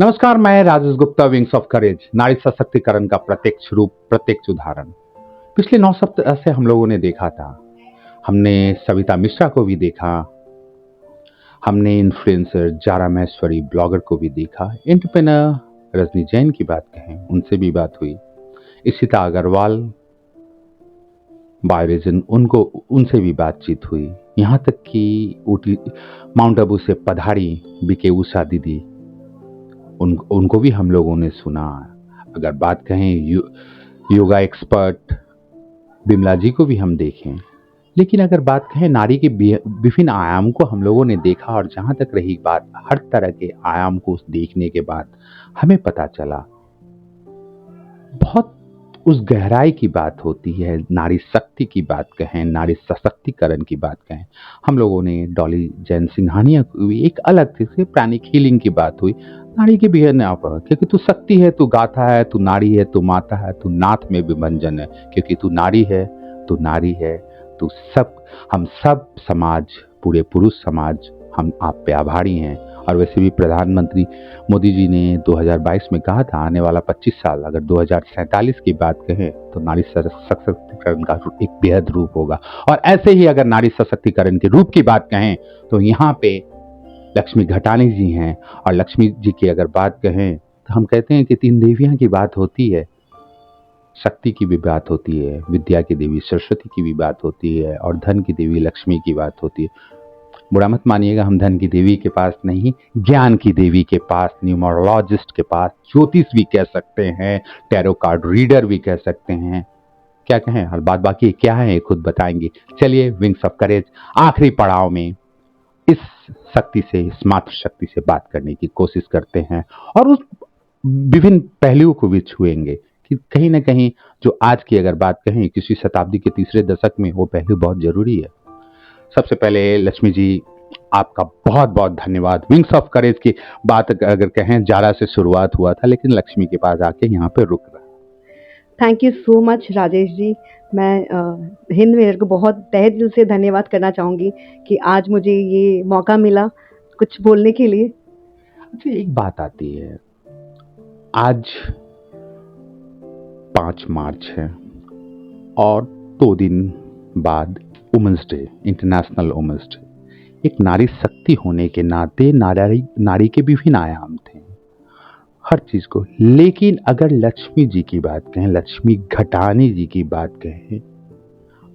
नमस्कार, मैं Rajesh Gupta, wings of करेज, नारी सशक्तिकरण का प्रत्यक्ष रूप, प्रत्यक्ष उदाहरण। पिछले 9 सप्ताह से हम लोगों ने देखा था। हमने सविता मिश्रा को भी देखा, हमने इन्फ्लुएंसर जारा महेश्वरी ब्लॉगर को भी देखा, एंटरप्रेन्योर रजनी जैन की बात कहें, उनसे भी बात हुई। इशिता अग्रवाल, बायोरिजन, उनको उनसे भी बातचीत हुई। यहाँ तक कि ऊटी माउंट आबू से पधारी बीके उषा दीदी, उनको भी हम लोगों ने सुना। अगर बात कहें योगा एक्सपर्ट बिमला जी को भी हम देखें। लेकिन अगर बात कहें नारी के विभिन्न आयाम को हम लोगों ने देखा, और जहां तक रही बात हर तरह के आयाम को देखने के बाद हमें पता चला बहुत उस गहराई की बात होती है। नारी शक्ति की बात कहें, नारी सशक्तिकरण की बात कहें, हम लोगों ने डॉली जैन सिंघानिया को भी एक अलग से प्राणिक हीलिंग की बात हुई। नारी के भी क्योंकि तू शक्ति है, तू गाथा है, तू नारी है, तू माता है, तू नाथ में विभंजन है, क्योंकि तू नारी है, तू नारी है, तू सब, हम सब समाज, पूरे पुरुष समाज, हम आप पे आभारी हैं। और वैसे भी प्रधानमंत्री मोदी जी ने 2022 में कहा था आने वाला 25 साल अगर 2047 की बात कहें तो नारी सशक्तिकरण का एक बेहद रूप होगा। और ऐसे ही अगर नारी सशक्तिकरण के रूप की बात कहें तो यहाँ पे लक्ष्मी घटानी जी हैं। और लक्ष्मी जी की अगर बात कहें तो हम कहते हैं कि 3 देवियां की बात होती है, शक्ति की भी बात होती है, विद्या की देवी सरस्वती की भी बात होती है, और धन की देवी लक्ष्मी की बात होती है। बुरा मत मानिएगा, हम धन की देवी के पास नहीं, ज्ञान की देवी के पास, न्यूमरोलॉजिस्ट के पास, ज्योतिष भी कह सकते हैं, टैरो कार्ड रीडर भी कह सकते हैं, क्या कहें। और बात बाकी क्या है खुद बताएंगे। चलिए विंग्स ऑफ करेज आखिरी पड़ाव में इस शक्ति से, इस मातृ शक्ति से बात करने की कोशिश करते हैं और उस विभिन्न पहलुओं को भी छुएंगे कि कहीं ना कहीं जो आज की अगर बात कहें किसी शताब्दी के तीसरे दशक में वो पहलू बहुत जरूरी है। सबसे पहले लक्ष्मी जी आपका बहुत बहुत धन्यवाद। विंग्स ऑफ करेज की बात अगर कहें जारा से शुरुआत हुआ था, लेकिन लक्ष्मी के पास आके यहाँ पे रुक रहा। Thank you so much Rajesh ji. मैं हिंद मेयर को बहुत तहे दिल से धन्यवाद करना चाहूँगी कि आज मुझे ये मौका मिला कुछ बोलने के लिए। अच्छा, एक बात आती है, आज 5 मार्च है और 2 दिन बाद women's day, international women's day. एक नारी शक्ति होने के नाते नारी के विभिन्न आयाम थे हर चीज को। लेकिन अगर लक्ष्मी जी की बात कहें, लक्ष्मी घटानी जी की बात कहें,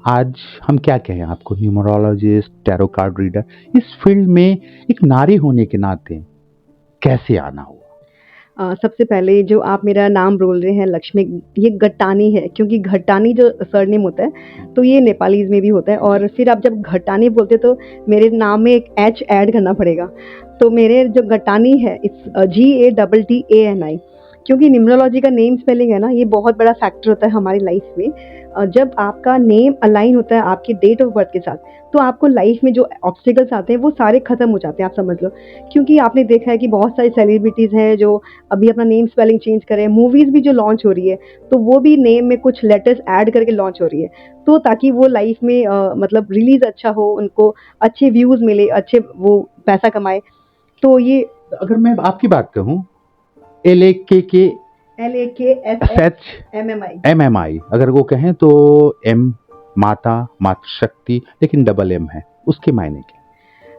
आज हम क्या कहें आपको, न्यूमरोलॉजिस्ट, टैरो कार्ड रीडर, इस फील्ड में एक नारी होने के नाते कैसे आना हुआ? सबसे पहले जो आप मेरा नाम बोल रहे हैं लक्ष्मी, ये घटानी है, क्योंकि घटानी जो सरनेम होता है तो ये नेपालीज में भी होता है। और फिर आप जब घटानी बोलते तो मेरे नाम में एक एच ऐड करना पड़ेगा। तो मेरे जो घटानी है इट्स GATTANI, क्योंकि न्यूमरोलॉजी का नेम स्पेलिंग है ना, ये बहुत बड़ा फैक्टर होता है हमारी लाइफ में। जब आपका नेम अलाइन होता है आपकी डेट ऑफ बर्थ के साथ तो आपको लाइफ में जो ऑब्स्टिकल्स आते हैं वो सारे खत्म हो जाते हैं, आप समझ लो। क्योंकि आपने देखा है कि बहुत सारी सेलिब्रिटीज़ हैं जो अभी अपना नेम स्पेलिंग चेंज कर रहे हैं, मूवीज़ भी जो लॉन्च हो रही है तो वो भी नेम में कुछ लेटर्स ऐड करके लॉन्च हो रही है, तो ताकि वो लाइफ में मतलब रिलीज अच्छा हो, उनको अच्छे व्यूज़ मिले, अच्छे वो पैसा कमाए। तो ये अगर मैं आपकी बात कहूँ, LAKK SHMMI, अगर वो कहें तो M माता, मातृशक्ति, लेकिन डबल M है, उसके मायने क्या?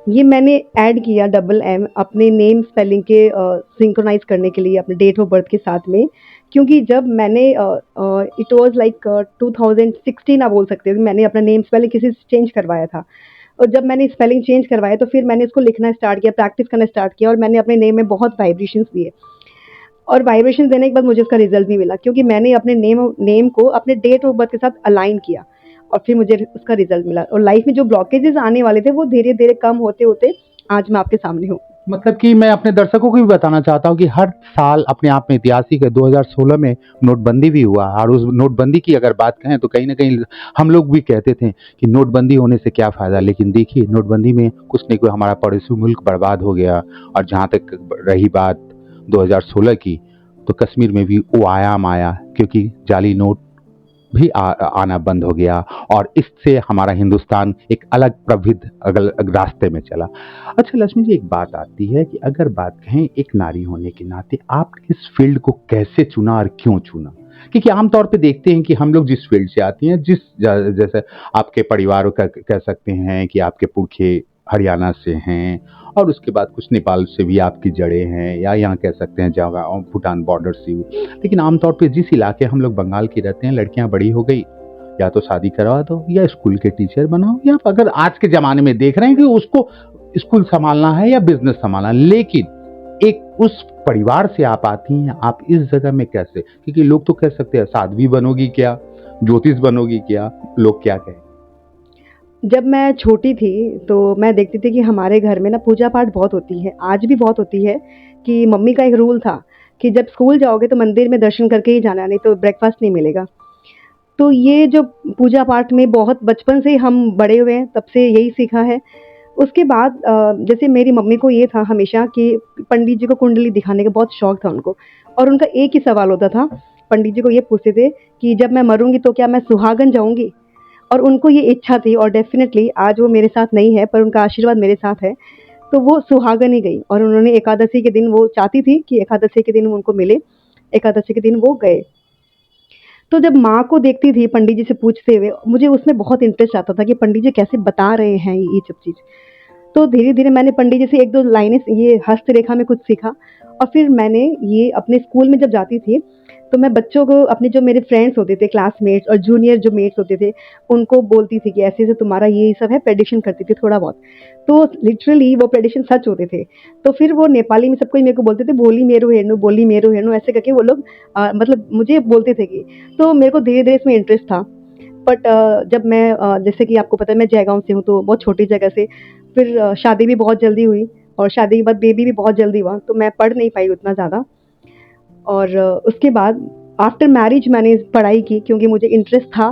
ये मैंने ऐड किया डबल M अपने नेम स्पेलिंग के सिंक्रोनाइज करने के लिए अपने डेट ऑफ बर्थ के साथ में। क्योंकि जब मैंने इट वाज लाइक 2016 आप बोल सकते हो कि मैंने अपना नेम स्पेलिंग किसी से चेंज करवाया था। और जब मैंने स्पेलिंग चेंज करवाया तो फिर मैंने इसको लिखना स्टार्ट किया, प्रैक्टिस करना स्टार्ट किया, और मैंने अपने नेम में बहुत वाइब्रेशंस दिए। और वाइब्रेशंस देने के बाद मुझे उसका रिजल्ट भी मिला, क्योंकि मैंने अपने नेम को अपने डेट ऑफ बर्थ के साथ अलाइन किया और फिर मुझे उसका रिजल्ट मिला। और लाइफ में जो ब्लॉकेजेस आने वाले थे वो धीरे धीरे कम होते होते आज मैं आपके सामने हूँ। मतलब कि मैं अपने दर्शकों को भी बताना चाहता हूँ कि हर साल अपने आप में ऐतिहासिक है। 2016 में नोटबंदी भी हुआ, और उस नोटबंदी की अगर बात कहें तो कहीं ना कहीं हम लोग भी कहते थे कि नोटबंदी होने से क्या फ़ायदा, लेकिन देखिए नोटबंदी में कुछ नहीं, कोई हमारा पड़ोसी मुल्क बर्बाद हो गया। और जहाँ तक रही बात 2016 की, तो कश्मीर में भी वो आयाम आया, क्योंकि जाली नोट भी आना बंद हो गया और इससे हमारा हिंदुस्तान एक अलग प्रविध अगल रास्ते में चला। अच्छा लक्ष्मी जी, एक बात आती है कि अगर बात कहें एक नारी होने के नाते आपने इस फील्ड को कैसे चुना और क्यों चुना? क्योंकि आमतौर पे देखते हैं कि हम लोग जिस फील्ड से आती हैं, जैसे आपके परिवार का कह सकते हैं कि आपके पुरखे हरियाणा से हैं और उसके बाद कुछ नेपाल से भी आपकी जड़ें हैं, या यहाँ कह सकते हैं जहाँ भूटान बॉर्डर से भी। लेकिन आमतौर पे जिस इलाके हम लोग बंगाल की रहते हैं, लड़कियां बड़ी हो गई, या तो शादी करवा दो या स्कूल के टीचर बनाओ, या अगर आज के ज़माने में देख रहे हैं कि उसको स्कूल संभालना है या बिज़नेस संभालना है। लेकिन एक उस परिवार से आप आती हैं, आप इस जगह में कैसे? क्योंकि लोग तो कह सकते हैं साध्वी बनोगी क्या, ज्योतिष बनोगी क्या, लोग क्या कहें? जब मैं छोटी थी तो मैं देखती थी कि हमारे घर में ना पूजा पाठ बहुत होती है, आज भी बहुत होती है। कि मम्मी का एक रूल था कि जब स्कूल जाओगे तो मंदिर में दर्शन करके ही जाना, नहीं तो ब्रेकफास्ट नहीं मिलेगा। तो ये जो पूजा पाठ में बहुत बचपन से हम बड़े हुए हैं, तब से यही सीखा है। उसके बाद जैसे मेरी मम्मी को ये था हमेशा कि पंडित जी को कुंडली दिखाने का बहुत शौक था उनको, और उनका एक ही सवाल होता था, पंडित जी को ये पूछते थे कि जब मैं मरूंगी तो क्या मैं सुहागन जाऊंगी? और उनको ये इच्छा थी, और डेफिनेटली आज वो मेरे साथ नहीं है पर उनका आशीर्वाद मेरे साथ है। तो वो सुहागन ही गई, और उन्होंने एकादशी के दिन, वो चाहती थी कि एकादशी के दिन उनको मिले, एकादशी के दिन वो गए। तो जब माँ को देखती थी पंडित जी से पूछते हुए, मुझे उसमें बहुत इंटरेस्ट आता था कि पंडित जी कैसे बता रहे हैं ये सब चीज़। तो धीरे-धीरे मैंने पंडित जी से 1-2 लाइनें ये हस्तरेखा में कुछ सीखा, और फिर मैंने ये अपने स्कूल में जब जाती थी, तो मैं बच्चों को, अपने जो मेरे फ्रेंड्स होते थे, क्लासमेट्स और जूनियर जो मेट्स होते थे, उनको बोलती थी कि ऐसे-ऐसे तुम्हारा ये सब है, प्रेडिक्शन करती थी थोड़ा बहुत। तो लिटरली वो प्रेडिक्शन सच होते थे। तो फिर वो नेपाली में सब कोई मेरे को बोलते थे, बोली मेरो हेर्नु ऐसे करके वो लोग मतलब मुझे बोलते थे कि, तो मेरे को धीरे-धीरे इसमें इंटरेस्ट था। बट जब मैं जैसे कि आपको पता है मैं जयगाँव से हूँ, तो बहुत छोटी जगह से, फिर शादी भी बहुत जल्दी हुई, और शादी के बाद बेबी भी बहुत जल्दी हुआ, तो मैं पढ़ नहीं पाई उतना ज़्यादा। और उसके बाद आफ्टर मैरिज मैंने पढ़ाई की क्योंकि मुझे इंटरेस्ट था,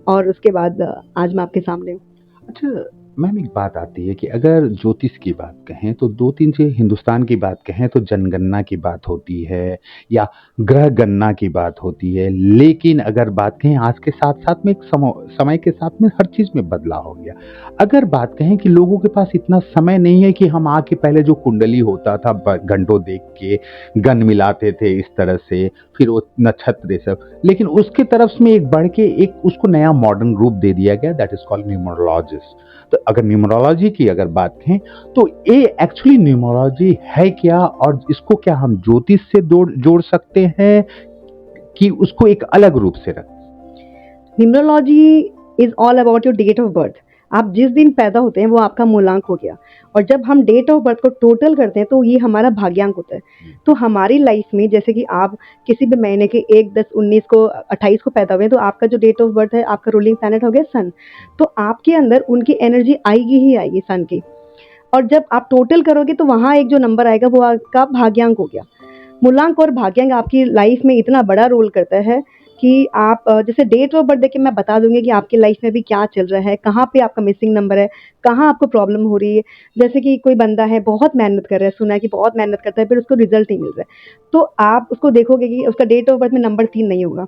और उसके बाद आज मैं आपके सामने हूँ। अच्छा मैम, एक बात आती है कि अगर ज्योतिष की बात कहें तो 2-3 चीज़, हिंदुस्तान की बात कहें तो जनगणना की बात होती है या ग्रह गणना की बात होती है। लेकिन अगर बात कहें आज के साथ-साथ में, एक समय के साथ में हर चीज़ में बदलाव हो गया। अगर बात कहें कि लोगों के पास इतना समय नहीं है कि हम आके पहले जो कुंडली होता था घंटों देख के गण मिलाते थे इस तरह से, फिर वो नक्षत्र ये सब, लेकिन उसके तरफ में एक बढ़ के एक उसको नया मॉडर्न रूप दे दिया गया, दैट इज कॉल्ड न्यूमरोलॉजिस्ट। तो अगर न्यूमरोलॉजी की अगर बात कहें तो ये एक्चुअली न्यूमरोलॉजी है क्या, और इसको क्या हम ज्योतिष से जोड़ सकते हैं कि उसको एक अलग रूप से रख? Numerology is all about your date of birth. आप जिस दिन पैदा होते हैं वो आपका मूलांक हो गया, और जब हम डेट ऑफ बर्थ को टोटल करते हैं तो ये हमारा भाग्यांक होता है। तो हमारी लाइफ में जैसे कि आप किसी भी महीने के 1, 10, 19 को, 28 को पैदा हुए, तो आपका जो डेट ऑफ बर्थ है, आपका रूलिंग प्लैनेट हो गया सन। तो आपके अंदर उनकी एनर्जी आएगी ही आएगी सन की, और जब आप टोटल करोगे तो वहाँ एक जो नंबर आएगा वो आपका भाग्यांक हो गया। मूलांक और भाग्यांक आपकी लाइफ में इतना बड़ा रोल करता है कि आप जैसे डेट ऑफ बर्थ देख के मैं बता दूंगी कि आपकी लाइफ में भी क्या चल रहा है, कहाँ पे आपका मिसिंग नंबर है, कहाँ आपको प्रॉब्लम हो रही है। जैसे कि कोई बंदा है बहुत मेहनत कर रहा है, सुना है कि बहुत मेहनत करता है, फिर उसको रिजल्ट नहीं मिल रहा है, तो आप उसको देखोगे कि उसका डेट ऑफ बर्थ में नंबर 3 नहीं होगा।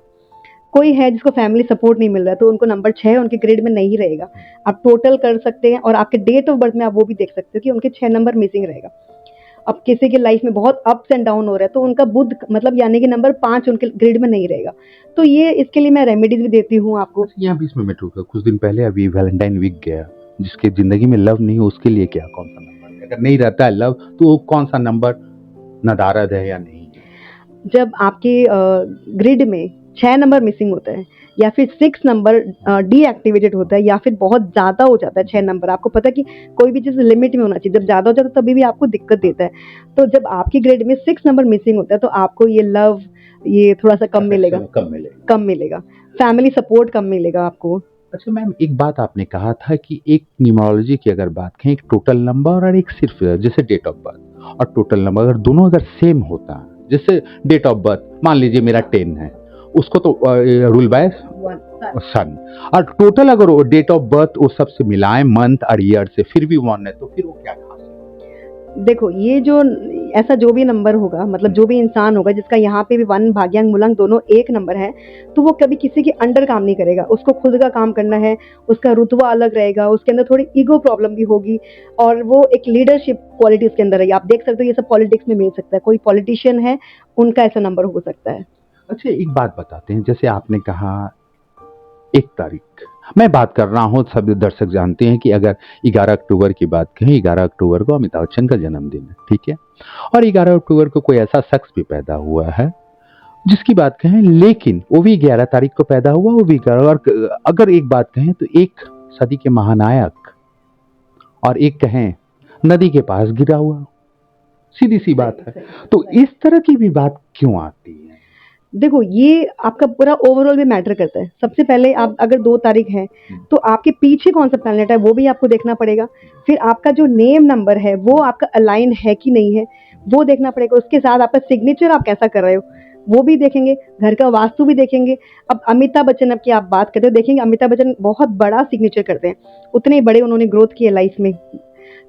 कोई है जिसको फैमिली सपोर्ट नहीं मिल रहा है, तो उनको नंबर 6 उनके ग्रेड में नहीं रहेगा। आप टोटल कर सकते हैं, और आपके डेट ऑफ बर्थ में आप वो भी देख सकते हो कि उनके 6 नंबर मिसिंग रहेगा। अब किसी की लाइफ में बहुत अप्स एंड डाउन हो रहा है, तो उनका बुध मतलब यानी कि नंबर 5 उनके ग्रिड में नहीं रहेगा। तो ये इसके लिए मैं रेमेडीज भी देती हूँ आपको। यहाँ बीच में मैं टूका, कुछ दिन पहले अभी वैलेंटाइन वीक गया, जिसके जिंदगी में लव नहीं हो उसके लिए क्या, कौन सा नंबर है? अगर नहीं रहता है लव तो वो कौन सा नंबर नदारद है या नहीं? जब आपके ग्रिड में 6 नंबर मिसिंग होता है, या फिर 6 नंबर डीएक्टिवेटेड होता है, या फिर बहुत ज़्यादा हो जाता है 6 नंबर, आपको पता है कि कोई भी चीज़ लिमिट में होना चाहिए, जब ज़्यादा हो जाता है तभी भी आपको दिक्कत देता है। तो जब आपकी ग्रिड में 6 नंबर मिसिंग होता है तो आपको ये लव, ये थोड़ा सा कम मिलेगा, कम मिलेगा, फैमिली सपोर्ट कम मिलेगा आपको। अच्छा मैम, एक बात आपने कहा था कि एक न्यूमरोलॉजी की अगर बात करें, एक टोटल नंबर और एक सिर्फ जैसे डेट ऑफ बर्थ और टोटल नंबर, अगर दोनों अगर सेम होता, जैसे डेट ऑफ बर्थ मान लीजिए मेरा 10 है, उसको तो रूल बाय सन, और टोटल अगर डेट ऑफ बर्थ वो सबसे मिलाएं मंथ और ईयर से फिर भी 1 है, तो फिर वो क्या खास है? देखो, ये जो ऐसा जो भी नंबर होगा, मतलब जो भी इंसान होगा जिसका यहाँ पे भी वन भाग्यांक मूलांक दोनों एक नंबर है, तो वो कभी किसी के अंडर काम नहीं करेगा। उसको खुद का काम करना है, उसका रुतबा अलग रहेगा, उसके अंदर थोड़ी ईगो प्रॉब्लम भी होगी और वो एक लीडरशिप क्वालिटी उसके अंदर रहेगी। आप देख सकते हो ये सब पॉलिटिक्स में मिल सकता है, कोई पॉलिटिशियन है उनका ऐसा नंबर हो सकता है। अच्छा, एक बात बताते हैं, जैसे आपने कहा 1 तारीख, मैं बात कर रहा हूँ, सभी दर्शक जानते हैं कि अगर 11 अक्टूबर की बात कहें, 11 अक्टूबर को अमिताभ बच्चन का जन्मदिन है, ठीक है? और 11 अक्टूबर को कोई ऐसा शख्स भी पैदा हुआ है जिसकी बात कहें, लेकिन वो भी 11 तारीख को पैदा हुआ, वो भी 11। और अगर एक बात कहें तो एक सदी के महानायक और एक कहें नदी के पास गिरा हुआ, सीधी सी बात है। तो इस तरह की भी बात क्यों आती है? देखो, ये आपका पूरा ओवरऑल भी मैटर करता है। सबसे पहले आप अगर 2 तारीख है, तो आपके पीछे कौन-सा प्लैनेट है वो भी आपको देखना पड़ेगा। फिर आपका जो नेम नंबर है वो आपका अलाइन है कि नहीं है, वो देखना पड़ेगा। उसके साथ आपका सिग्नेचर आप कैसा कर रहे हो, वो भी देखेंगे। घर का वास्तु भी देखेंगे। अब अमिताभ बच्चन अब की आप बात करते हो, देखेंगे अमिताभ बच्चन बहुत बड़ा सिग्नेचर करते हैं। उतने बड़े उन्होंने ग्रोथ की है लाइफ में।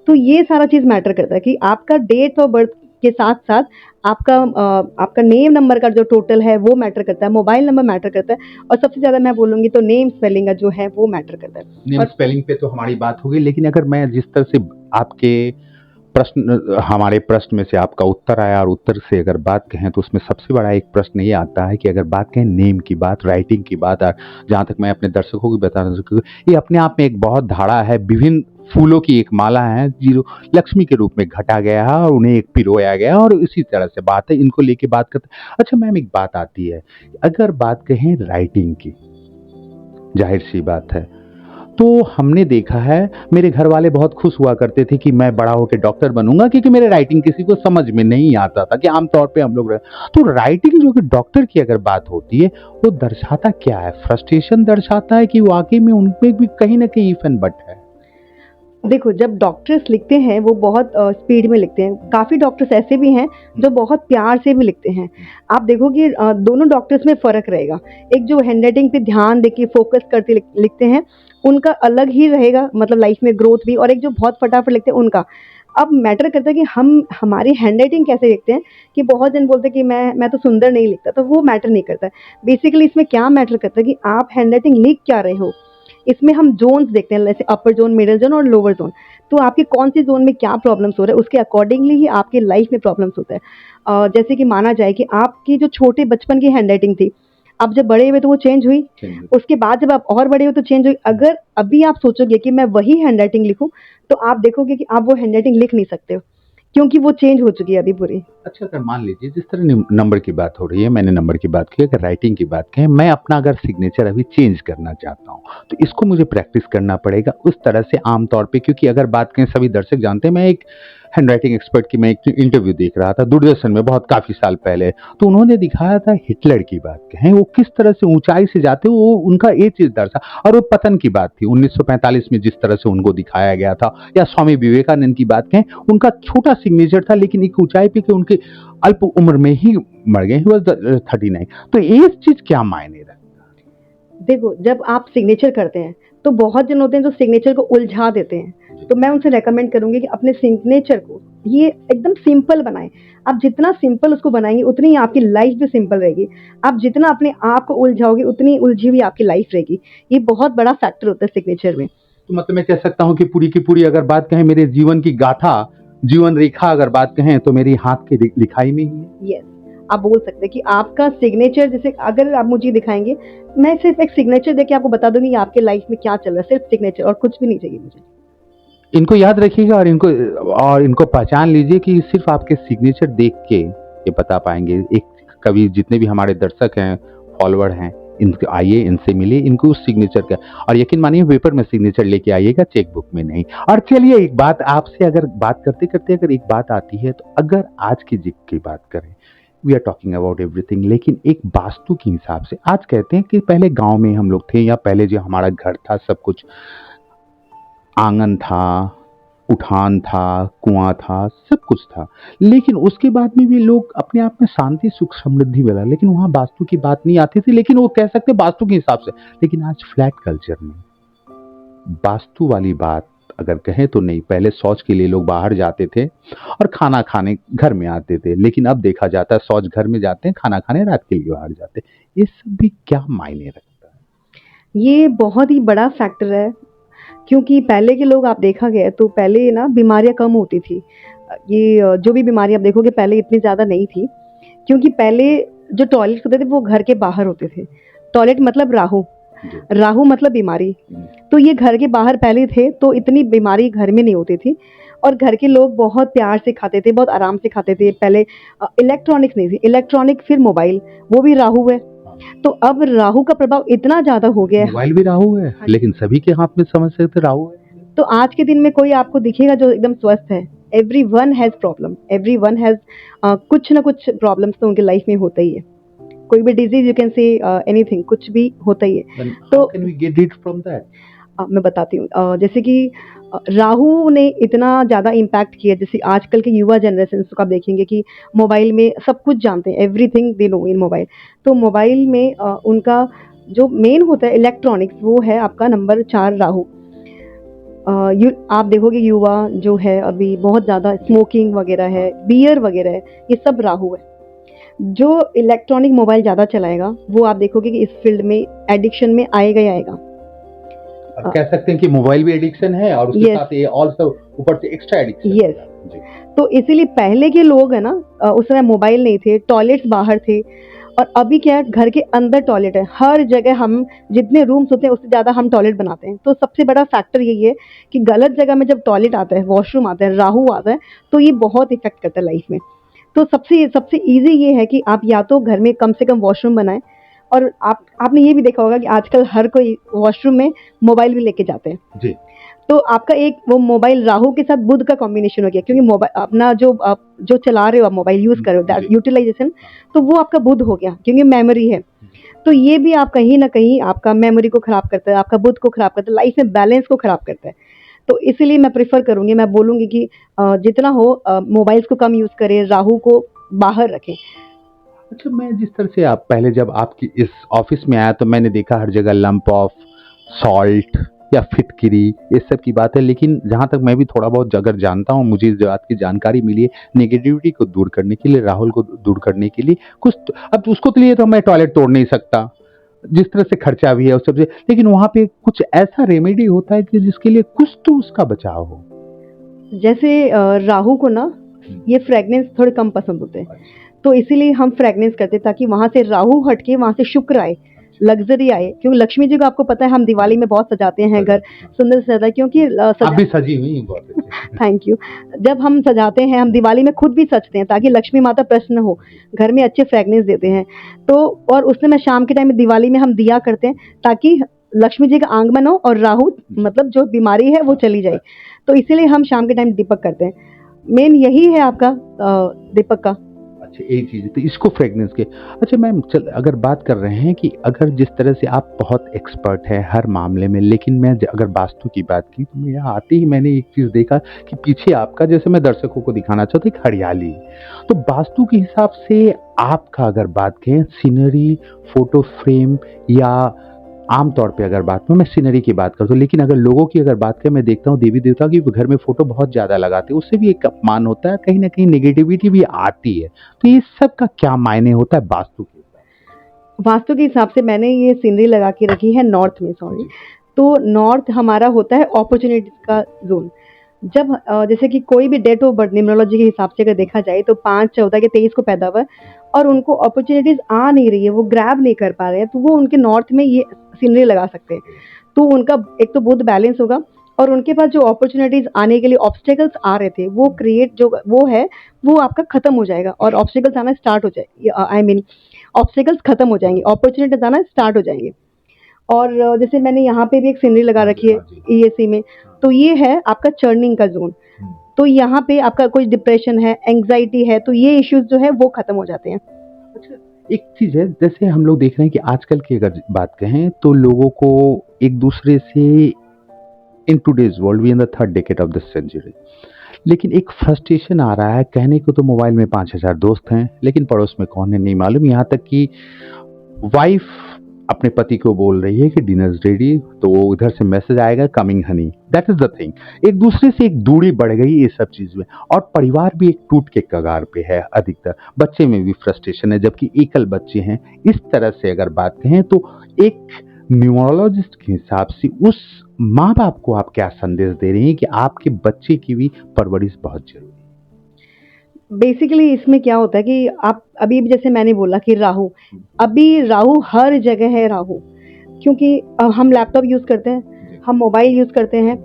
तो ये सारा चीज़ मैटर करता है कि आपका डेट ऑफ बर्थ के साथ-साथ आपका नेम नंबर का जो टोटल है वो मैटर करता है, मोबाइल नंबर मैटर करता है और सबसे ज़्यादा मैं बोलूँगी तो नेम स्पेलिंग का जो है वो मैटर करता है। नेम और स्पेलिंग पे तो हमारी बात हो गई, लेकिन अगर मैं जिस तरह से आपके प्रश्न, हमारे प्रश्न में से आपका उत्तर आया और उत्तर से अगर बात कहें तो उसमें सबसे बड़ा एक प्रश्न ये आता है कि अगर बात कहें नेम की बात, राइटिंग की बात, और जहाँ तक मैं अपने दर्शकों को भी बताना सकूँ, ये अपने आप में एक बहुत धारा है, विभिन्न फूलों की एक माला है जो लक्ष्मी के रूप में घटा गया है और उन्हें एक पिरोया गया है, और इसी तरह से बात है, इनको लेके बात करते हैं। अच्छा मैम, एक बात आती है, अगर बात कहें राइटिंग की, जाहिर सी बात है, तो हमने देखा है, मेरे घर वाले बहुत खुश हुआ करते थे कि मैं बड़ा होकर डॉक्टर बनूंगा, क्योंकि मेरे राइटिंग किसी को समझ में नहीं आता था, कि आमतौर पे हम लोग तो राइटिंग जो कि डॉक्टर की अगर बात होती है, वो दर्शाता क्या है? फ्रस्ट्रेशन दर्शाता है कि वाकई में उनमें भी कहीं ना कहीं इफ एंड बट है? देखो, जब डॉक्टर्स लिखते हैं वो बहुत स्पीड में लिखते हैं। काफ़ी डॉक्टर्स ऐसे भी हैं जो बहुत प्यार से भी लिखते हैं। आप देखोगे दोनों डॉक्टर्स में फ़र्क रहेगा। एक जो हैंडराइटिंग पे ध्यान देके फ़ोकस करके लिखते हैं, उनका अलग ही रहेगा, मतलब लाइफ में ग्रोथ भी। और एक जो बहुत फटाफट लिखते हैं उनका। अब मैटर करता है कि हम हमारी हैंडराइटिंग कैसे लिखते हैं। कि बहुत जन बोलते हैं कि मैं तो सुंदर नहीं लिखता, तो वो मैटर नहीं करता है। बेसिकली इसमें क्या मैटर करता है कि आप हैंडराइटिंग लिख क्या रहे हो। इसमें हम ज़ोन्स देखते हैं, जैसे अपर ज़ोन, मिडल ज़ोन और लोअर ज़ोन। तो आपके कौन-सी ज़ोन में क्या प्रॉब्लम्स हो रहा है, उसके अकॉर्डिंगली ही आपके लाइफ में प्रॉब्लम्स होता है। जैसे कि माना जाए कि आपकी जो छोटे बचपन की हैंडराइटिंग थी, अब जब बड़े हुए तो वो चेंज हुई। उसके बाद जब आप और बड़े हुए तो चेंज हुई। अगर अभी आप सोचोगे कि मैं वही हैंडराइटिंग लिखूँ, तो आप देखोगे कि आप वो हैंडराइटिंग लिख नहीं सकते हो, क्योंकि वो चेंज हो चुकी है अभी पूरी। अच्छा, अगर मान लीजिए जिस तरह नंबर की बात हो रही है, मैंने नंबर की बात की, अगर राइटिंग की बात कहें, मैं अपना अगर सिग्नेचर अभी चेंज करना चाहता हूँ, तो इसको मुझे प्रैक्टिस करना पड़ेगा उस तरह से आमतौर पे, क्योंकि अगर बात करें, सभी दर्शक जानते हैं, मैं एक हैंड राइटिंग एक्सपर्ट की मैं एक इंटरव्यू देख रहा था दूरदर्शन में बहुत काफ़ी साल पहले, तो उन्होंने दिखाया था हिटलर की बात कहें, वो किस तरह से ऊंचाई से जाते, वो उनका ये चीज़ दर्शा, और वो पतन की बात थी 1945 में जिस तरह से उनको दिखाया गया था, या स्वामी विवेकानंद की बात कहें, उनका छोटा सिग्नेचर था लेकिन एक ऊंचाई पे कि उनके अल्प उम्र में ही मर गए, ही वॉज 39। तो ये चीज क्या मायने रखती है? देखो, जब आप सिग्नेचर करते हैं तो बहुत जन होते हैं जो सिग्नेचर को उलझा देते हैं। तो मैं उनसे रेकमेंड करूंगी कि अपने सिग्नेचर को ये एकदम सिंपल बनाएं। आप जितना सिंपल उसको बनाएंगे उतनी ही आपकी लाइफ भी सिंपल रहेगी। आप जितना अपने आप को उलझाओगे उतनी उलझी हुई आपकी लाइफ रहेगी। ये बहुत बड़ा फैक्टर होता है सिग्नेचर में। तो मतलब मैं कह सकता हूँ कि पूरी की पूरी अगर बात कहें, मेरे जीवन की गाथा, जीवन रेखा अगर बात कहें, तो मेरी हाथ की लिखाई में ही है। यस, आप बोल सकते हैं कि आपका सिग्नेचर, जैसे अगर आप मुझे दिखाएंगे, मैं सिर्फ एक सिग्नेचर देके आपको बता दूंगी कि आपके लाइफ में क्या चल रहा है। सिर्फ सिग्नेचर, और कुछ भी नहीं चाहिए मुझे। इनको याद रखिएगा और इनको पहचान लीजिए कि सिर्फ आपके सिग्नेचर देख के ये बता पाएंगे। एक कभी जितने भी हमारे दर्शक हैं, फॉलोअर हैं, इनके आइए, इनसे मिलिए, इनको उस सिग्नेचर का, और यकीन मानिए पेपर में सिग्नेचर लेके आइएगा, चेकबुक में नहीं। और चलिए एक बात आपसे, अगर बात करते करते अगर एक बात आती है, तो अगर आज की जिग की बात करें, we are talking about everything, लेकिन एक वास्तु के हिसाब से आज कहते हैं कि पहले गांव में हम लोग थे, या पहले जो हमारा घर था, सब कुछ आंगन था, उठान था, कुआं था, सब कुछ था, लेकिन उसके बाद में भी लोग अपने आप में शांति, सुख, समृद्धि मिला, लेकिन वहां वास्तु की बात नहीं आती थी, लेकिन वो कह सकते वास्तु के हिसाब से। लेकिन आज फ्लैट कल्चर में वास्तु वाली बात अगर कहें तो नहीं। पहले शौच के लिए लोग बाहर जाते थे और खाना खाने घर में आते थे, लेकिन अब देखा जाता है शौच घर में जाते हैं, खाना खाने रात के लिए बाहर जाते हैं। ये सब भी क्या मायने रखता है? ये बहुत ही बड़ा फैक्टर है, क्योंकि पहले के लोग आप देखा गया तो पहले ना बीमारियाँ कम होती थी। जो भी बीमारी आप देखोगे पहले इतनी ज़्यादा नहीं थी, क्योंकि पहले जो टॉयलेट्स होते थे वो घर के बाहर होते थे। टॉयलेट मतलब राहु, जी। राहु मतलब बीमारी। हम्म। तो ये घर के बाहर पहले थे, तो इतनी बीमारी घर में नहीं होती थी और घर के लोग बहुत प्यार से खाते थे, बहुत आराम से खाते थे। पहले इलेक्ट्रॉनिक्स नहीं थी, इलेक्ट्रॉनिक फिर मोबाइल, वो भी राहु है। तो अब राहु का प्रभाव इतना ज़्यादा हो गया है। मोबाइल भी राहु है, हाँ जी। लेकिन सभी के हाथ में समझ सकते राहु है। तो आज के दिन में कोई आपको दिखेगा जो एकदम स्वस्थ है? Everyone has problem, everyone has कुछ ना कुछ प्रॉब्लम्स तो उनके लाइफ में होता ही है। कोई भी disease you can say anything, कुछ भी होता ही है। Then तो how can we get rid from that? मैं बताती हूँ। जैसे कि राहु ने इतना ज़्यादा इम्पैक्ट किया, जैसे आजकल के युवा जनरेशन्स को आप देखेंगे कि मोबाइल में सब कुछ जानते हैं, everything they know in mobile. तो मोबाइल में उनका जो मेन होता है इलेक्ट्रॉनिक्स, वो है आपका नंबर 4 राहु। आप देखोगे युवा जो है अभी बहुत ज़्यादा स्मोकिंग वगैरह है, बियर वगैरह है, ये सब राहु है। जो इलेक्ट्रॉनिक मोबाइल ज़्यादा चलाएगा वो आप देखोगे कि इस फील्ड में एडिक्शन में आएगा ही आएगा। अब कह सकते हैं कि मोबाइल भी एडिक्शन है और उसके Yes. साथ ये ऑल्सो ऊपर से एक्स्ट्रा एडिक्शन। Yes. तो इसीलिए पहले के लोग है ना, उस समय मोबाइल नहीं थे, टॉयलेट्स बाहर थे, और अभी क्या है, घर के अंदर टॉयलेट है। हर जगह हम जितने रूम्स होते हैं उससे ज़्यादा हम टॉयलेट बनाते हैं। तो सबसे बड़ा फैक्टर यही है कि गलत जगह में जब टॉयलेट आता है, वॉशरूम आता है, राहु आता है, तो ये बहुत इफेक्ट करता है लाइफ में। तो सबसे सबसे ईजी ये है कि आप या तो घर में कम से कम वॉशरूम बनाएं, और आपने ये भी देखा होगा कि आजकल हर कोई वॉशरूम में मोबाइल भी लेके जाते हैं। जी। तो आपका एक वो मोबाइल राहु के साथ बुध का कॉम्बिनेशन हो गया, क्योंकि मोबाइल अपना जो आप जो चला रहे हो, आप मोबाइल यूज कर रहे हो, दैट जी। यूटिलाइजेशन, तो वो आपका बुध हो गया, क्योंकि मेमोरी है। तो ये भी आप कहीं ना कहीं आपका मेमोरी को खराब करता है, आपका बुध को खराब करता है, लाइफ में बैलेंस को खराब करता है। तो इसीलिए मैं प्रेफर करूंगी, मैं बोलूंगी कि जितना हो मोबाइल्स को कम यूज करें, राहु को बाहर रखें। अच्छा, मैं जिस तरह से आप पहले जब आपकी इस ऑफिस में आया तो मैंने देखा हर जगह लंप ऑफ सॉल्ट या फिटकिरी, ये सब की बात है, लेकिन जहाँ तक मैं भी थोड़ा बहुत अगर जानता हूँ, मुझे इस बात की जानकारी मिली है, नेगेटिविटी को दूर करने के लिए, राहुल को दूर करने के लिए कुछ अब उसको तो लिए तो मैं टॉयलेट तोड़ नहीं सकता, जिस तरह से खर्चा भी है उस सबसे, लेकिन वहाँ पे कुछ ऐसा रेमेडी होता है कि जिसके लिए कुछ तो उसका बचाव हो। जैसे राहु को ना ये फ्रेगनेंस थोड़े कम पसंद होते हैं, तो इसीलिए हम फ्रेगनेंस करते हैं, ताकि वहां से राहु हटके वहां से शुक्र आए, लग्जरी आए। क्योंकि लक्ष्मी जी को आपको पता है हम दिवाली में बहुत सजाते हैं घर, सुंदर से सजाता है, क्योंकि आप भी सजी हुई हैं बहुत अच्छे। Thank you. जब हम सजाते हैं, हम दिवाली में खुद भी सजते हैं ताकि लक्ष्मी माता प्रसन्न हो, घर में अच्छे फ्रेगनेंस देते हैं। तो और उसमें मैं शाम के टाइम में दिवाली में हम दिया करते हैं, ताकि लक्ष्मी जी का आगमन हो और राहु मतलब जो बीमारी है वो चली जाए। तो इसीलिए हम शाम के टाइम दीपक करते हैं। मेन यही है आपका दीपक का। अच्छा, एक चीज तो इसको फ्रेगनेंस के। अच्छा मैम, चल अगर बात कर रहे हैं कि अगर जिस तरह से आप बहुत एक्सपर्ट है हर मामले में, लेकिन मैं अगर वास्तु की बात की तो मैं यहाँ आते ही मैंने एक चीज देखा कि पीछे आपका, जैसे मैं दर्शकों को दिखाना चाहता हूँ, एक हरियाली। तो वास्तु के हिसाब से आपका अगर बात करें सीनरी, फोटो फ्रेम, या आमतौर पे अगर बात करूँ, मैं सीनरी की बात करता हूँ, लेकिन अगर लोगों की अगर बात करें, मैं देखता हूँ देवी देवता की घर में फोटो बहुत ज़्यादा लगाते हैं, उससे भी एक अपमान होता है, कहीं ना कहीं नेगेटिविटी भी आती है। तो ये सब का क्या मायने होता है वास्तु के? वास्तु के हिसाब से मैंने ये सीनरी लगा के रखी है नॉर्थ में, सॉरी। तो नॉर्थ हमारा होता है अपॉर्चुनिटी का जोन। जब जैसे कि कोई भी डेट ऑफ बर्थ न्यूमरोलॉजी के हिसाब से अगर देखा जाए तो 5/14 के 23 को पैदा हुआ है, और उनको अपॉर्चुनिटीज आ नहीं रही है, वो ग्रैब नहीं कर पा रहे हैं, तो वो उनके नॉर्थ में ये सीनरी लगा सकते हैं। तो उनका एक तो बुध बैलेंस होगा, और उनके पास जो अपॉर्चुनिटीज आने के लिए ऑब्स्टेकल्स आ रहे थे, वो क्रिएट जो वो है वो आपका खत्म हो जाएगा, और ऑब्स्टेकल्स आना स्टार्ट हो जाए, आई मीन ऑब्स्टेकल्स खत्म हो जाएंगे, अपॉर्चुनिटीज आना स्टार्ट हो जाएंगे। और जैसे मैंने यहाँ पे भी एक सीनरी लगा रखी है ईएसी में, तो ये है आपका चर्निंग का जोन। तो यहाँ पे आपका कोई डिप्रेशन है, एंग्जाइटी है, तो ये इश्यूज जो है वो खत्म हो जाते हैं। अच्छा, एक चीज है, जैसे हम लोग देख रहे हैं कि आजकल की अगर बात कहें तो लोगों को एक दूसरे से, in today's world we in the third decade of the century, लेकिन एक फ्रस्ट्रेशन आ रहा है। कहने को तो मोबाइल में 5,000 दोस्त हैं, लेकिन पड़ोस में कौन है नहीं मालूम। यहाँ तक कि वाइफ अपने पति को बोल रही है कि डिनर रेडी, तो वो इधर से मैसेज आएगा coming Honey. That is the thing. एक दूसरे से एक दूरी बढ़ गई ये सब चीज में, और परिवार भी एक टूट के कगार पे है अधिकतर। बच्चे में भी फ्रस्ट्रेशन है, जबकि एकल बच्चे हैं। इस तरह से अगर बात कहें तो एक न्यूरोलॉजिस्ट के हिसाब से उस माँ बाप को आप क्या संदेश दे रही हैं कि आपके बच्चे की भी परवरिश बहुत जरूरी है? बेसिकली इसमें क्या होता है कि आप अभी भी जैसे मैंने बोला कि राहु, अभी राहु हर जगह है राहु, क्योंकि हम लैपटॉप यूज़ करते हैं, हम मोबाइल यूज़ करते हैं,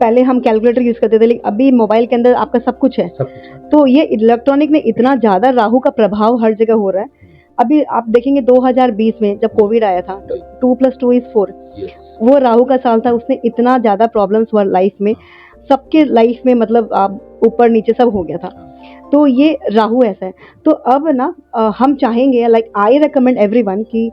पहले हम कैलकुलेटर यूज़ करते थे, लेकिन अभी मोबाइल के अंदर आपका सब कुछ है। सब कुछ है। तो ये इलेक्ट्रॉनिक में इतना ज़्यादा राहु का प्रभाव हर जगह हो रहा है। अभी आप देखेंगे 2020 में जब कोविड आया था, तो 2+2=4, Yes. वो राहु का साल था। उसने इतना ज़्यादा प्रॉब्लम्स हुआ लाइफ में, सबके लाइफ में, मतलब आप ऊपर नीचे सब हो गया था। तो ये राहु ऐसा है। तो अब ना हम चाहेंगे, लाइक आई रिकमेंड एवरीवन, कि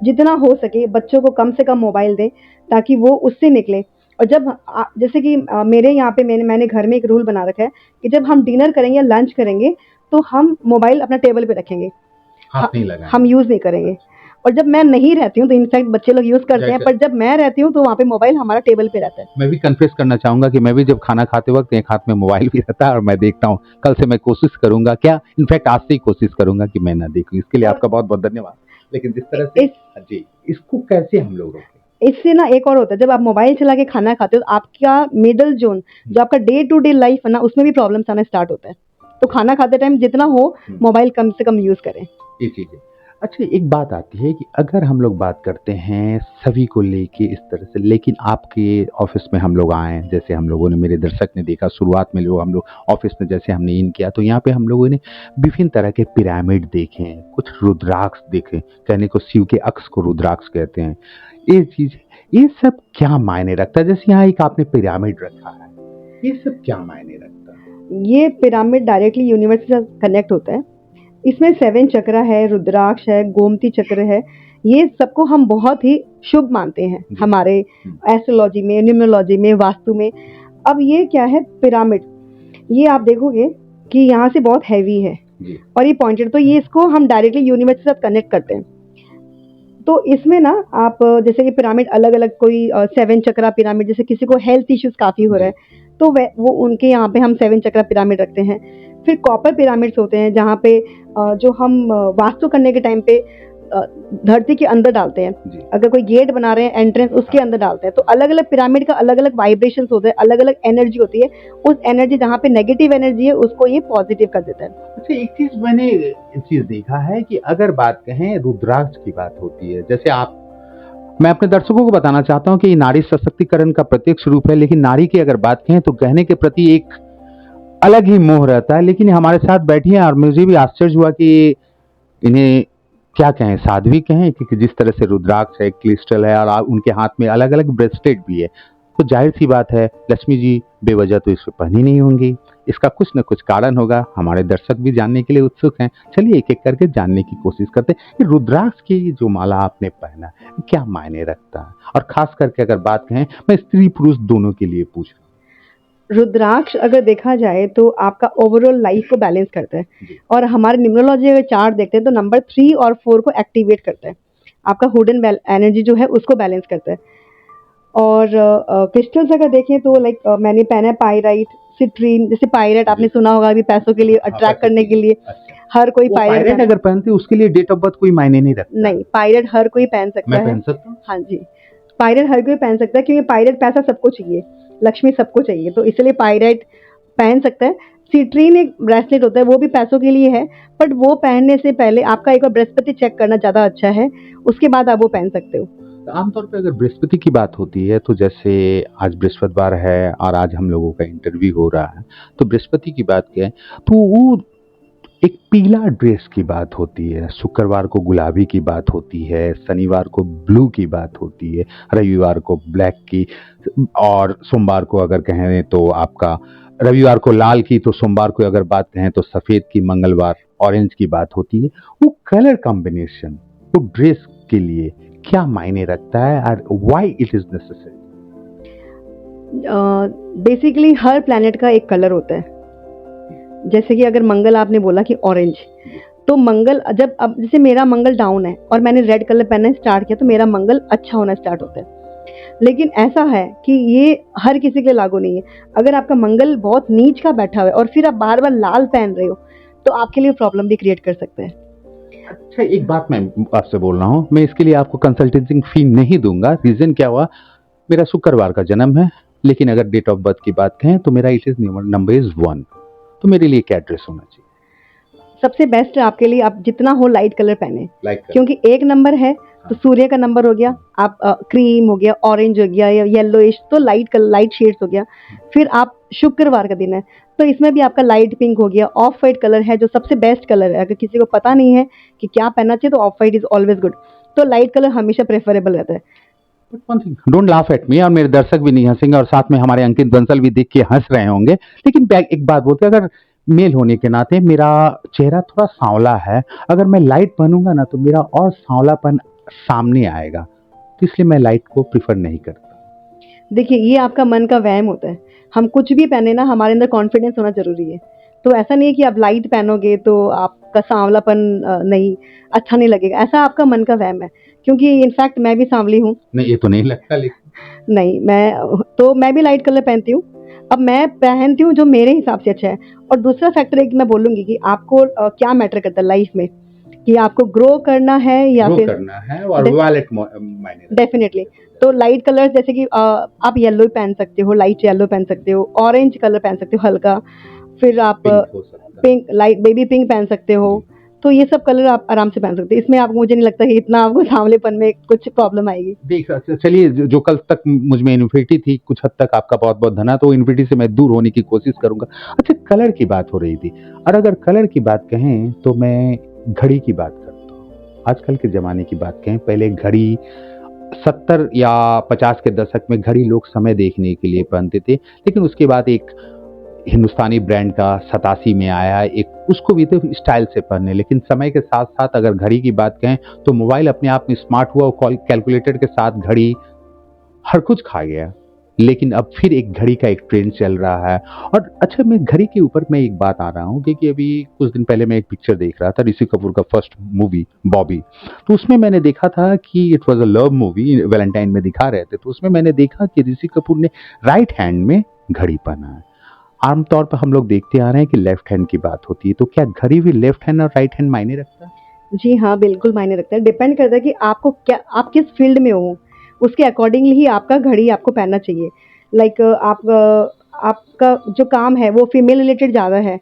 जितना हो सके बच्चों को कम से कम मोबाइल दें, ताकि वो उससे निकले। और जब जैसे कि मेरे यहाँ पे मैंने घर में एक रूल बना रखा है कि जब हम डिनर करेंगे या लंच करेंगे तो हम मोबाइल अपना टेबल पे रखेंगे, हाथ नहीं लगाएंगे। हम यूज़ नहीं करेंगे। और जब मैं नहीं रहती हूँ तो इनफैक्ट बच्चे लोग यूज़ करते हैं, पर जब मैं रहती हूँ तो वहाँ पे मोबाइल हमारा टेबल पे रहता है। मैं भी कन्फेस करना चाहूंगा कि मैं भी जब खाना खाते वक्त एक हाथ में मोबाइल भी रहता है, और मैं देखता हूँ। कल से मैं कोशिश करूंगा, क्या इनफैक्ट आज से ही कोशिश करूंगा कि मैं ना देखूं। इसके लिए आपका बहुत बहुत धन्यवाद। लेकिन जिस तरह से जी, इसको कैसे हम लोग रोकें? इससे ना एक और होता है, जब आप मोबाइल चला के खाना खाते हो तो आपका मिडल जोन, जो आपका डे टू डे लाइफ है ना, उसमें भी प्रॉब्लम्स आना स्टार्ट होता है। तो खाना खाते टाइम जितना हो मोबाइल कम से कम यूज़ करें। ये चीज़ है। अच्छा, एक बात आती है कि अगर हम लोग बात करते हैं सभी को लेके इस तरह से, लेकिन आपके ऑफिस में हम लोग आए, जैसे हम लोगों ने, मेरे दर्शक ने देखा शुरुआत में, लोग हम लोग ऑफिस में जैसे हमने इन किया, तो यहाँ पे हम लोगों ने विभिन्न तरह के पिरामिड देखे हैं, कुछ रुद्राक्ष देखे। कहने को शिव के अक्ष को रुद्राक्ष कहते हैं। ये चीज, ये सब क्या मायने रखता है? जैसे यहाँ एक आपने पिरामिड रखा है, ये सब क्या मायने रखता है? ये पिरामिड डायरेक्टली यूनिवर्स के साथ कनेक्ट होता है। इसमें 7 चक्र है, रुद्राक्ष है, गोमती चक्र है। ये सबको हम बहुत ही शुभ मानते हैं हमारे एस्ट्रोलॉजी में, न्यूमरोलॉजी में, वास्तु में। अब ये क्या है पिरामिड, ये आप देखोगे कि यहाँ से बहुत हैवी है और ये पॉइंटेड, तो ये इसको हम डायरेक्टली यूनिवर्स के साथ कनेक्ट करते हैं। तो इसमें ना आप जैसे कि पिरामिड अलग अलग, कोई 7 चक्रा पिरामिड, जैसे किसी को हेल्थ इश्यूज काफ़ी हो रहा है तो वो उनके यहाँ पे हम 7 चक्रा पिरामिड रखते हैं। फिर कॉपर पिरामिड्स होते हैं, जहाँ पे जो हम वास्तु करने के टाइम पे धरती के अंदर डालते हैं। अगर कोई गेट बना रहे हैं, एंट्रेंस, उसके अंदर डालते हैं। तो अलग अलग पिरामिड का अलग अलग वाइब्रेशंस होते हैं, अलग अलग एनर्जी होती है। उस एनर्जी, जहाँ पे नेगेटिव एनर्जी है, उसको ये पॉजिटिव कर देता है। अच्छा, एक चीज मैंने देखा है कि अगर बात कहें रुद्राक्ष की बात होती है, जैसे मैं अपने दर्शकों को बताना चाहता हूं कि ये नारी सशक्तिकरण का प्रत्यक्ष रूप है, लेकिन नारी की अगर बात कहें तो गहने के प्रति एक अलग ही मोह रहता है। लेकिन हमारे साथ बैठी है, और मुझे भी आश्चर्य हुआ कि इन्हें क्या कहें, साध्वी कहें, क्योंकि जिस तरह से रुद्राक्ष है, क्रिस्टल है, और उनके हाथ में अलग अलग ब्रेसलेट भी है, तो जाहिर सी बात है लक्ष्मी जी बेवजह तो इस पे पहनी नहीं होंगी। इसका कुछ न कुछ कारण होगा। हमारे दर्शक भी जानने के लिए उत्सुक हैं। चलिए एक एक करके जानने की कोशिश करते हैं कि रुद्राक्ष की जो माला आपने पहना क्या मायने रखता है, और खास करके अगर बात कहें, मैं स्त्री पुरुष दोनों के लिए पूछ रहा हूँ। रुद्राक्ष अगर देखा जाए तो आपका ओवरऑल लाइफ को बैलेंस करता है, और हमारे न्यूमरोलॉजी अगर चार्ट देखते हैं तो नंबर 3 और 4 को एक्टिवेट करता है। आपका हुडन एनर्जी जो है उसको बैलेंस करता है। और क्रिस्टल्स अगर देखें तो लाइक मैंने पहना है पायराइट, सिट्रीन। जैसे पायराइट आपने सुना होगा, अभी पैसों के लिए अट्रैक्ट करने के लिए हर कोई पायरेट अगर पहनते हैं उसके लिए डेट ऑफ बर्थ कोई मायने नहीं रखता। नहीं, पायरेट हर कोई पहन सकता है। पहन सकता हूं? हाँ जी, पायरेट हर कोई पहन सकता है, क्योंकि पायरेट पैसा सबको चाहिए, लक्ष्मी सबको चाहिए, तो इसलिए पायरेट पहन सकता है। सिट्रीन एक ब्रेसलेट होता है, वो भी पैसों के लिए है, बट वो पहनने से पहले आपका एक बार बृहस्पति चेक करना ज़्यादा अच्छा है, उसके बाद आप वो पहन सकते हो। आमतौर पे अगर बृहस्पति की बात होती है, तो जैसे आज बृहस्पतिवार है और आज हम लोगों का इंटरव्यू हो रहा है, तो बृहस्पति की बात करें तो वो एक पीला ड्रेस की बात होती है, शुक्रवार को गुलाबी की बात होती है, शनिवार को ब्लू की बात होती है, रविवार को ब्लैक की, और सोमवार को अगर कहें तो आपका रविवार को लाल की, तो सोमवार को अगर बात कहें तो सफ़ेद की, मंगलवार ऑरेंज की बात होती है। वो कलर कॉम्बिनेशन वो ड्रेस के लिए क्या मायने रखता है, और why it is necessary? Basically her planet का एक कलर होता है। जैसे कि अगर मंगल आपने बोला कि ऑरेंज, तो मंगल जब अब जैसे मेरा मंगल डाउन है और मैंने रेड कलर पहनना स्टार्ट किया तो मेरा मंगल अच्छा होना स्टार्ट होता है। लेकिन ऐसा है कि ये हर किसी के लिए लागू नहीं है। अगर आपका मंगल बहुत नीच का बैठा हुआ है और फिर आप बार-बार लाल पहन रहे हो, तो आपके लिए प्रॉब्लम भी क्रिएट कर सकता है। अच्छा, एक बात मैं आपसे बोल रहा हूँ, मैं इसके लिए आपको कंसल्टेंसिंग फी नहीं दूंगा। रीजन क्या हुआ, मेरा शुक्रवार का जन्म है, लेकिन अगर डेट ऑफ बर्थ की बात कहें तो मेरा इट इज नंबर इज 1। तो मेरे लिए क्या ड्रेस होना चाहिए? सबसे बेस्ट है आपके लिए आप जितना हो लाइट कलर पहने, लाइक क्योंकि एक नंबर है तो सूर्य का नंबर हो गया, आप क्रीम हो गया, ऑरेंज हो गया या येलोइश, तो लाइट कलर लाइट शेड्स हो गया। फिर आप शुक्रवार का दिन है तो इसमें भी आपका लाइट पिंक हो गया, ऑफ वाइट कलर है जो सबसे बेस्ट कलर है। अगर किसी को पता नहीं है कि क्या पहनना चाहिए तो of white is always good, तो लाइट कलर हमेशा प्रेफरेबल रहता है। डोंट लाफ एट मी, और मेरे दर्शक भी नहीं हंसेंगे और साथ में हमारे अंकित बंसल भी देख के हंस रहे होंगे। लेकिन एक बात बोलते हैं, अगर मेल होने के नाते मेरा चेहरा थोड़ा सांवला है, अगर मैं लाइट पहनूंगा ना तो मेरा और सांवलापन सामने आएगा, तो इसलिए मैं लाइट को प्रिफर नहीं करता। देखिए, ये आपका मन का वहम होता है। हम कुछ भी पहने ना, हमारे अंदर कॉन्फिडेंस होना ज़रूरी है। तो ऐसा नहीं है कि आप लाइट पहनोगे तो आपका सांवलापन नहीं अच्छा नहीं लगेगा, ऐसा आपका मन का वहम है। क्योंकि इनफैक्ट मैं भी सांवली हूँ। नहीं, ये तो नहीं लगता। लेकिन नहीं, मैं भी लाइट कलर पहनती हूँ। अब मैं पहनती हूँ जो मेरे हिसाब से अच्छा है। और दूसरा फैक्टर एक मैं बोलूँगी कि आपको क्या मैटर करता है लाइफ में, कि आपको ग्रो करना है या ग्रो फिर करना है और डे वैलेट मायने रखता डेफिनिटली। तो लाइट कलर्स जैसे कि आप येलो पहन सकते हो, लाइट येलो पहन सकते हो, ऑरेंज कलर पहन सकते हो हल्का, फिर आप है। पिंक हो सकता है। पिंक लाइट बेबी पिंक पहन सकते हो। तो ये सब कलर आप आराम से पहन सकते हो। इसमें आपको मुझे नहीं लगता कि इतना आपको सांवलेपन में कुछ प्रॉब्लम आएगी। देख, चलिए, जो कल तक मुझ में इन्फिनिटी थी, कुछ हद तक आपका बहुत बहुत धन्यवाद, तो इन्फिनिटी से मैं दूर होने की कोशिश करूंगा। अच्छा, कलर की बात हो रही थी, और अगर कलर की बात कहें तो मैं घड़ी की बात करता हूँ। आजकल के ज़माने की बात कहें, पहले घड़ी 70 या 50 के दशक में घड़ी लोग समय देखने के लिए पहनते थे, लेकिन उसके बाद एक हिंदुस्तानी ब्रांड का 87 में आया है, एक उसको भी तो स्टाइल से पहने। लेकिन समय के साथ साथ अगर घड़ी की बात कहें तो मोबाइल अपने आप में स्मार्ट हुआ और कैलकुलेटर के साथ घड़ी हर कुछ खा गया। लेकिन अब फिर एक घड़ी का एक ट्रेंड चल रहा है। और अच्छा, मैं घड़ी के ऊपर मैं एक बात आ रहा हूँ, क्योंकि अभी कुछ दिन पहले मैं एक पिक्चर देख रहा था, ऋषि कपूर का फर्स्ट मूवी बॉबी। तो उसमें मैंने देखा था कि it was a love movie, Valentine में दिखा रहे थे, तो उसमें मैंने देखा कि ऋषि कपूर ने राइट हैंड में घड़ी पहना है। आमतौर पर हम लोग देखते आ रहे हैं कि लेफ्ट हैंड की बात होती है, तो क्या घड़ी भी लेफ्ट हैंड और राइट हैंड मायने रखता है? जी हाँ, बिल्कुल मायने रखता है। डिपेंड करता है कि आपको क्या आप किस फ़ील्ड में हो, उसके अकॉर्डिंगली ही आपका घड़ी आपको पहनना चाहिए। लाइक आपका जो काम है वो फीमेल रिलेटेड ज़्यादा है,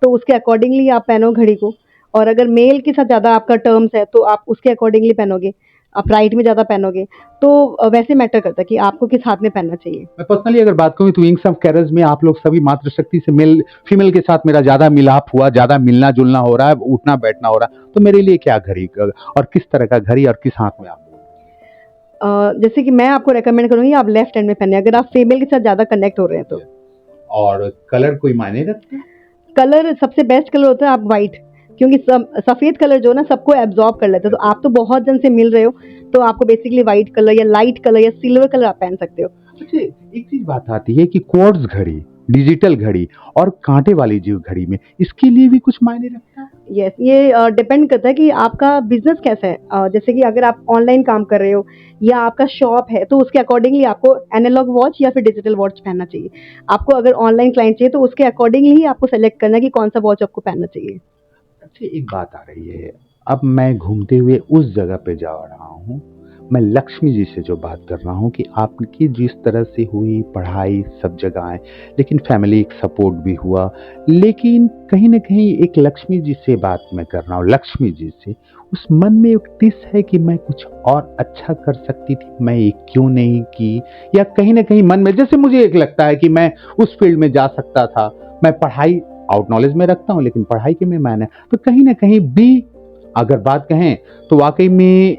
तो उसके अकॉर्डिंगली आप पहनो घड़ी को। और अगर मेल के साथ ज़्यादा आपका टर्म्स है, तो आप उसके अकॉर्डिंगली पहनोगे। आप राइट में ज़्यादा पहनोगे, तो वैसे मैटर करता है कि आपको किस हाथ में पहनना चाहिए। मैं पर्सनली अगर बात करूँ तो विंग्स ऑफ कैरेज में आप लोग सभी मातृशक्ति से मेल फीमेल के साथ मेरा ज़्यादा मिलाप हुआ, ज़्यादा मिलना जुलना हो रहा है, उठना बैठना हो रहा है, तो मेरे लिए क्या घड़ी और किस तरह का घड़ी और किस हाथ में आप? जैसे कि मैं आपको रिकमेंड करूँगी आप लेफ्ट हैंड में पहने, अगर आप फीमेल के साथ ज़्यादा कनेक्ट हो रहे हैं तो। और कलर कोई मायने रखता है? कलर सबसे बेस्ट कलर होता है आप व्हाइट, क्योंकि सफ़ेद कलर जो है ना सबको एब्जॉर्ब कर लेता है। तो आप तो बहुत जन से मिल रहे हो, तो आपको बेसिकली व्हाइट कलर या लाइट कलर या सिल्वर कलर आप पहन सकते हो। अच्छा, एक चीज बात आती है कि क्वार्ट्ज घड़ी, डिजिटल घड़ी और कांटे वाली जो घड़ी में, इसके लिए भी कुछ मायने रखता है? यस, ये डिपेंड करता है कि आपका बिजनेस कैसा है। जैसे कि अगर आप ऑनलाइन काम कर रहे हो या आपका शॉप है, तो उसके अकॉर्डिंगली आपको एनालॉग वॉच या फिर डिजिटल वॉच पहनना चाहिए। आपको अगर ऑनलाइन क्लाइंट चाहिए तो उसके अकॉर्डिंगली ही आपको सेलेक्ट करना है कि कौन सा वॉच आपको पहनना चाहिए। अच्छा, एक बात आ रही है, अब मैं घूमते हुए उस जगह पे जा रहा हूँ, मैं लक्ष्मी जी से जो बात कर रहा हूँ कि आपकी जिस तरह से हुई पढ़ाई सब जगह आए, लेकिन फैमिली एक सपोर्ट भी हुआ, लेकिन कहीं ना कहीं एक लक्ष्मी जी से बात मैं कर रहा हूँ, लक्ष्मी जी से उस मन में एक टिस है कि मैं कुछ और अच्छा कर सकती थी, मैं ये क्यों नहीं की? या कहीं ना कहीं मन में जैसे मुझे एक लगता है कि मैं उस फील्ड में जा सकता था, मैं पढ़ाई आउट नॉलेज में रखता हूँ लेकिन पढ़ाई के में मैंने, तो कहीं ना कहीं भी अगर बात कहें तो वाकई में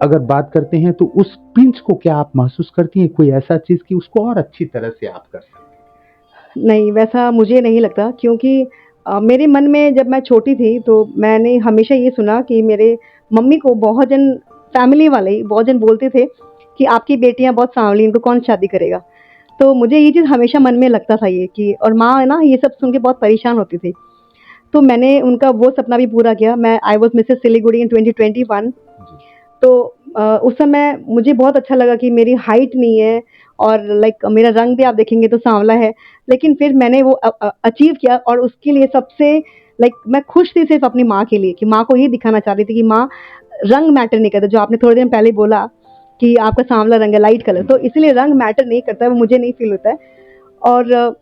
अगर बात करते हैं तो उस पिंच को क्या आप महसूस करती हैं, कोई ऐसा चीज कि उसको और अच्छी तरह से आप कर सकते नहीं, वैसा मुझे नहीं लगता, क्योंकि मेरे मन में जब मैं छोटी थी तो मैंने हमेशा ये सुना कि मेरे मम्मी को बहुत जन फैमिली वाले ही बहुत जन बोलते थे कि आपकी बेटियाँ बहुत सांवली, इनको कौन शादी करेगा? तो मुझे ये चीज़ हमेशा मन में लगता था ये कि, और माँ है ना ये सब सुन के बहुत परेशान होती थी। तो मैंने उनका वो सपना भी पूरा किया। मैं आई वाज़ मिसेस सिलीगुड़ी इन 2021। जी। तो उस समय मुझे बहुत अच्छा लगा कि मेरी हाइट नहीं है और लाइक मेरा रंग भी आप देखेंगे तो सांवला है। लेकिन फिर मैंने वो अचीव किया और उसके लिए सबसे लाइक मैं खुश थी सिर्फ़ अपनी माँ के लिए कि माँ को ये दिखाना चाहती थी कि माँ, रंग मैटर नहीं करता। जो आपने थोड़े दिन पहले बोला कि आपका सांवला रंग है, लाइट कलर, तो इसलिए रंग मैटर नहीं करता है, वो मुझे नहीं फ़ील होता है। और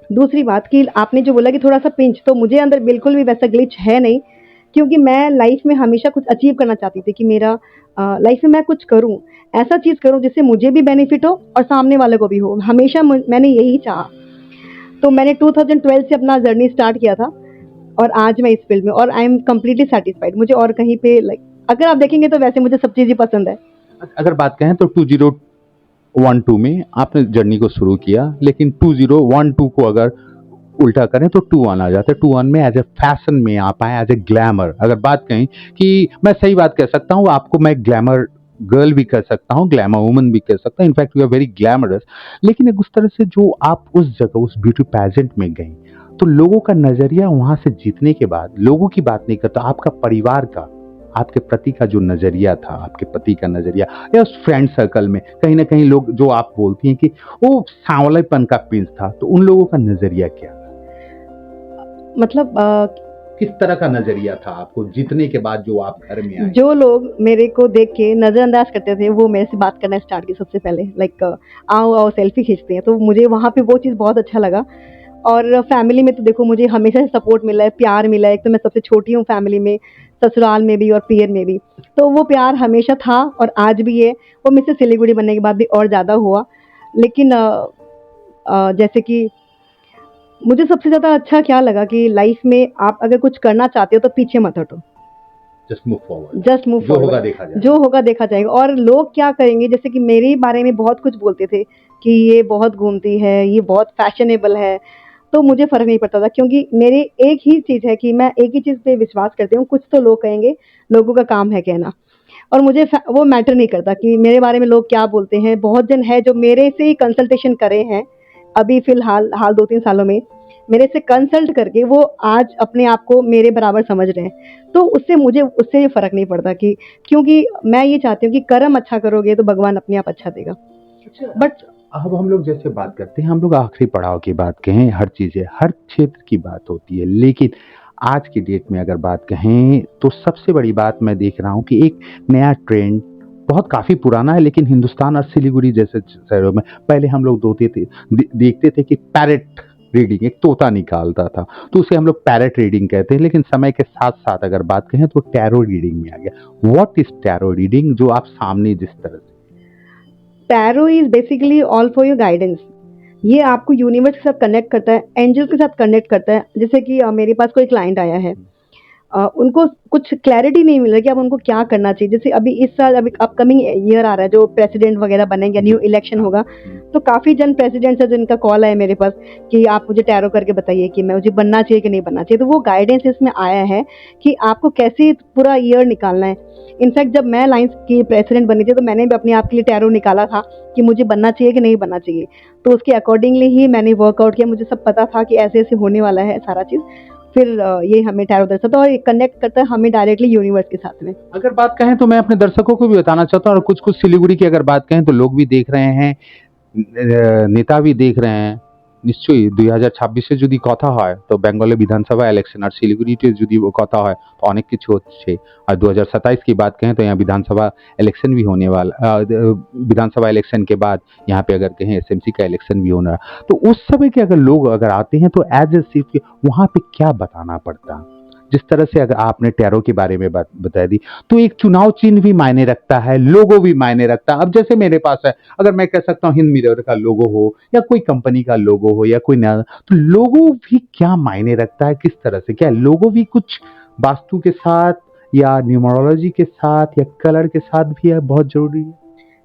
दूसरी बात कि आपने जो बोला कि थोड़ा-सा पिंच, तो मुझे अंदर बिल्कुल भी वैसा ग्लिच है नहीं, क्योंकि मैं लाइफ़ में हमेशा कुछ अचीव करना चाहती थी कि मेरा लाइफ़ में मैं कुछ करूँ, ऐसा चीज़ करूँ जिससे मुझे भी बेनिफिट हो और सामने वाले को भी हो। हमेशा मैंने यही चाहा। तो मैंने 2012 से अपना जर्नी स्टार्ट किया था और आज मैं इस फील्ड में और आई एम कंप्लीटली सैटिस्फाइड। मुझे और कहीं पे लाइक अगर आप देखेंगे तो वैसे मुझे सब चीज़ ही पसंद है। अगर बात कहें तो 2012 में आपने जर्नी को शुरू किया, लेकिन 2012 को अगर उल्टा करें तो 21 आ जाता है। 21 में एज ए फैशन में आप आए, एज ए ग्लैमर। अगर बात कहें कि मैं सही बात कह सकता हूँ, आपको मैं ग्लैमर गर्ल भी कह सकता हूँ, ग्लैमर वुमन भी कह सकता हूँ, in fact you are very glamorous. लेकिन एक उस तरह से जो आप उस जगह उस ब्यूटी पैजेंट में गई, तो लोगों का नजरिया वहां से जीतने के बाद, लोगों की बात नहीं करता, आपका परिवार का आपके प्रति का जो नजरिया था, आपके पति का नजरिया, या उस फ्रेंड सर्कल में कहीं ना कहीं लोग जो आप बोलती हैं कि वो सांवलेपन का पिंच था, तो उन लोगों का नजरिया क्या, मतलब किस तरह का नजरिया था आपको जीतने के बाद जो आप घर में आए? जो लोग मेरे को देख के नज़रअंदाज करते थे, वो मेरे से बात करना स्टार्ट किया सबसे पहले। लाइक आओ, आओ सेल्फी खींचते हैं, तो मुझे वहाँ पे वो चीज़ बहुत अच्छा लगा। और फैमिली में तो देखो मुझे हमेशा से सपोर्ट मिला है, प्यार मिला है। एक तो मैं सबसे छोटी हूँ फैमिली में, ससुराल में भी और पीयर में भी। तो वो प्यार हमेशा था और आज भी है। वो मिसेस सिलीगुड़ी बनने के बाद भी और ज़्यादा हुआ। लेकिन जैसे कि मुझे सबसे ज़्यादा अच्छा क्या लगा कि लाइफ में आप अगर कुछ करना चाहते हो तो पीछे मत हटो। Just move forward, just move जो होगा फॉरवर्ड। देखा जाएगा। जो होगा देखा जाएगा। और लोग क्या करेंगे, जैसे कि मेरे बारे में बहुत कुछ बोलते थे कि ये बहुत घूमती है, ये बहुत फैशनेबल है। तो मुझे फ़र्क नहीं पड़ता था, क्योंकि मेरी एक ही चीज़ है कि मैं एक ही चीज़ पे विश्वास करती हूँ, कुछ तो लोग कहेंगे, लोगों का काम है कहना। और मुझे वो मैटर नहीं करता कि मेरे बारे में लोग क्या बोलते हैं। बहुत जन है जो मेरे से ही कंसल्टेशन करे हैं, अभी फ़िलहाल हाल 2-3 सालों में मेरे से कंसल्ट करके वो आज अपने आप को मेरे बराबर समझ रहे हैं। तो उससे मुझे उससे फ़र्क नहीं पड़ता कि, क्योंकि मैं ये चाहती हूँ कि कर्म अच्छा करोगे तो भगवान अपने आप अच्छा देगा। बट अब हम लोग जैसे बात करते हैं, हम लोग आखिरी पड़ाव की बात कहें, हर चीज़ें हर क्षेत्र की बात होती है, लेकिन आज की डेट में अगर बात कहें तो सबसे बड़ी बात मैं देख रहा हूँ कि एक नया ट्रेंड बहुत काफ़ी पुराना है, लेकिन हिंदुस्तान और सिलीगुड़ी जैसे शहरों में पहले हम लोग देखते थे कि पैरेट रीडिंग, एक तोता निकालता था, तो उसे हम लोग पैरेट रीडिंग कहते हैं। लेकिन समय के साथ साथ अगर बात कहें तो टैरो रीडिंग में आ गया। व्हाट इज टैरो रीडिंग, जो आप सामने जिस तरह से tarot is basically all for your guidance. ये आपको यूनिवर्स के साथ कनेक्ट करता है, एंजल्स के साथ कनेक्ट करता है। जैसे कि मेरे पास कोई क्लाइंट आया है, उनको कुछ क्लैरिटी नहीं मिल रहा कि अब उनको क्या करना चाहिए। जैसे अभी इस साल, अभी अपकमिंग ईयर आ रहा है, जो प्रेसिडेंट वगैरह बनेंगे, न्यू इलेक्शन होगा, तो काफ़ी जन प्रेसिडेंट्स हैं जिनका कॉल आया मेरे पास कि आप मुझे टैरो करके बताइए कि मैं मुझे बनना चाहिए कि नहीं बनना चाहिए। तो वो गाइडेंस इसमें आया है कि आपको कैसे पूरा ईयर निकालना है। इनफैक्ट जब मैं लाइन्स की प्रेसिडेंट बनी थी, तो मैंने भी अपने आप के लिए टैरो निकाला था कि मुझे बनना चाहिए कि नहीं बनना चाहिए। तो उसके अकॉर्डिंगली ही मैंने वर्कआउट किया। मुझे सब पता था कि ऐसे-ऐसे होने वाला है सारा चीज़। फिर ये हमें टैरो दर्शाता है और ये कनेक्ट करता है हमें डायरेक्टली यूनिवर्स के साथ में। अगर बात कहें तो मैं अपने दर्शकों को भी बताना चाहता हूँ, और कुछ कुछ सिलीगुड़ी की अगर बात कहें तो लोग भी देख रहे हैं, नेता भी देख रहे हैं। নিশ্চয়ই 2026-এ যদি কথা হয় তো বেঙ্গলে বিধানসভা इलेक्शन, और শিলিগুড়িতে যদি वो কথা হয় तो অনেক কিছু হচ্ছে। और 2027 की बात कहें तो यहाँ विधानसभा इलेक्शन भी होने वाला, विधानसभा इलेक्शन के बाद यहाँ पे अगर कहें एसएमसी का इलेक्शन भी होना, तो उस समय के अगर लोग अगर आते हैं तो एज ए सिर्फ वहाँ पे क्या बताना पड़ता, जिस तरह से अगर आपने टैरो के बारे में बात बता दी, तो एक चुनाव चिन्ह भी मायने रखता है, लोगो भी मायने रखता है। अब जैसे मेरे पास है, अगर मैं कह सकता हूँ हिंद मिरर का लोगो हो या कोई कंपनी का लोगो हो या कोई नया, तो लोगो भी क्या मायने रखता है, किस तरह से, क्या लोगो भी कुछ वास्तु के साथ या न्यूमरोलॉजी के साथ या कलर के साथ भी है, बहुत जरूरी है?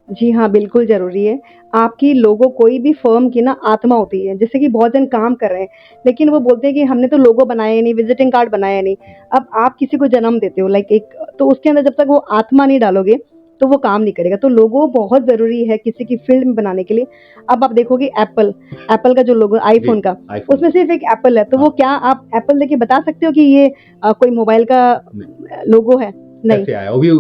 जी हाँ, बिल्कुल ज़रूरी है। आपकी लोगो कोई भी फ़र्म की ना आत्मा होती है। जैसे कि बहुत जन काम कर रहे हैं, लेकिन वो बोलते हैं कि हमने तो लोगो बनाया ही नहीं, विज़िटिंग कार्ड बनाया नहीं। अब आप किसी को जन्म देते हो लाइक एक, तो उसके अंदर जब तक वो आत्मा नहीं डालोगे, तो वो काम नहीं करेगा। तो लोगो बहुत ज़रूरी है किसी की फ़ील्ड में बनाने के लिए। अब आप देखोगे एप्पल का जो लोगो आईफ़ोन का, आईफोन उसमें सिर्फ़ एक एप्पल है, तो वो हाँ क्या आप एप्पल देख के बता सकते हो कि ये कोई मोबाइल का नहीं, लोगो है? नहीं। कैसे आया वो भी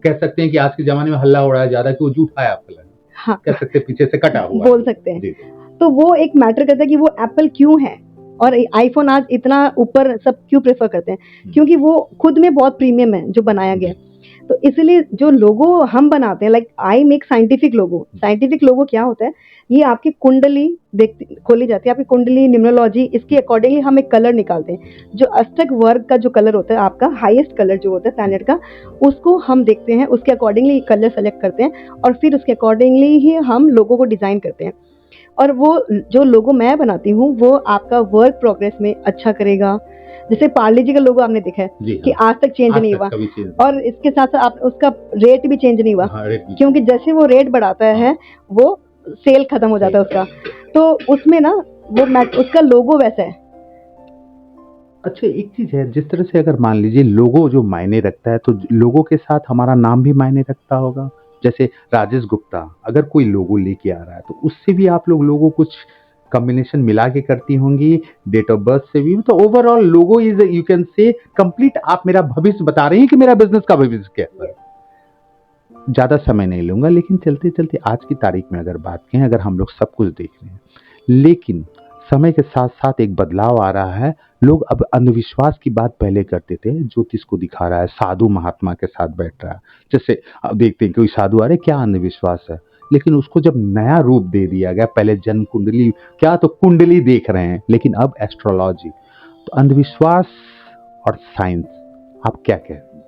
कह सकते हैं कि आज के ज़माने में हल्ला उड़ाया जा रहा है कि वो झूठा है एप्पल है, हाँ, कह सकते हैं पीछे से कटा हुआ है। बोल सकते हैं। जी, तो वो एक मैटर करता है कि वो एप्पल क्यों है और आईफ़ोन आज इतना ऊपर सब क्यों प्रेफ़र करते हैं? क्योंकि वो खुद में बहुत प्रीमियम है जो बनाया गया है। तो इसलिए जो लोगो हम बनाते हैं, लाइक आई मेक साइंटिफिक लोगो क्या होता है, ये आपकी कुंडली देख खोली जाती है, आपकी कुंडली न्यूमरोलॉजी, इसके अकॉर्डिंगली हम एक कलर निकालते हैं। जो अष्टक वर्ग का जो कलर होता है आपका हाईएस्ट कलर जो होता है प्लैनेट का, उसको हम देखते हैं, उसके अकॉर्डिंगली कलर सेलेक्ट करते हैं और फिर उसके अकॉर्डिंगली ही हम लोगों को डिज़ाइन करते हैं। और वो जो लोगो मैं बनाती हूँ वो आपका वर्क प्रोग्रेस में अच्छा करेगा। जैसे पार्ले जी का लोगो आपने देखा है जी कि हाँ, आज तक चेंज आज नहीं तक हुआ कभी चेंज और इसके साथ-साथ आप उसका रेट भी चेंज नहीं हुआ, हाँ, रेट भी क्योंकि जैसे वो रेट बढ़ाता हाँ, है, वो सेल खत्म हो जाता है उसका। तो उसमें ना वो उसका लोगो वैसा है। अच्छा एक चीज़ है, जिस तरह से अगर मान लीजिए लोगो जो मायने रखता है, तो लोगो के साथ हमारा नाम भी मायने रखता होगा। जैसे राजेश गुप्ता, अगर कोई लोगो लेके आ रहा है, तो उससे भी आप लोगों कुछ कॉम्बिनेशन मिला के करती होंगी, डेट ऑफ बर्थ से भी। तो overall logo is you can say complete आप मेरा भविष्य बता रही हैं कि मेरा बिज़नेस का भविष्य कैसा है। ज़्यादा समय नहीं लूँगा, लेकिन चलते-चलते आज की तारीख में अगर बात करें, अगर हम लोग सब कुछ देख रहे हैं, लेकिन समय के साथ-साथ एक बदलाव आ रहा है। लोग अब अंधविश्वास की बात पहले करते थे, ज्योतिष को दिखा रहा है, साधु महात्मा के साथ बैठ रहा है। जैसे अब देखते हैं कोई साधु आ रहे, क्या अंधविश्वास है? लेकिन उसको जब नया रूप दे दिया गया, पहले जन्म कुंडली क्या तो कुंडली देख रहे हैं, लेकिन अब एस्ट्रोलॉजी। तो अंधविश्वास और साइंस, आप क्या कहते हैं?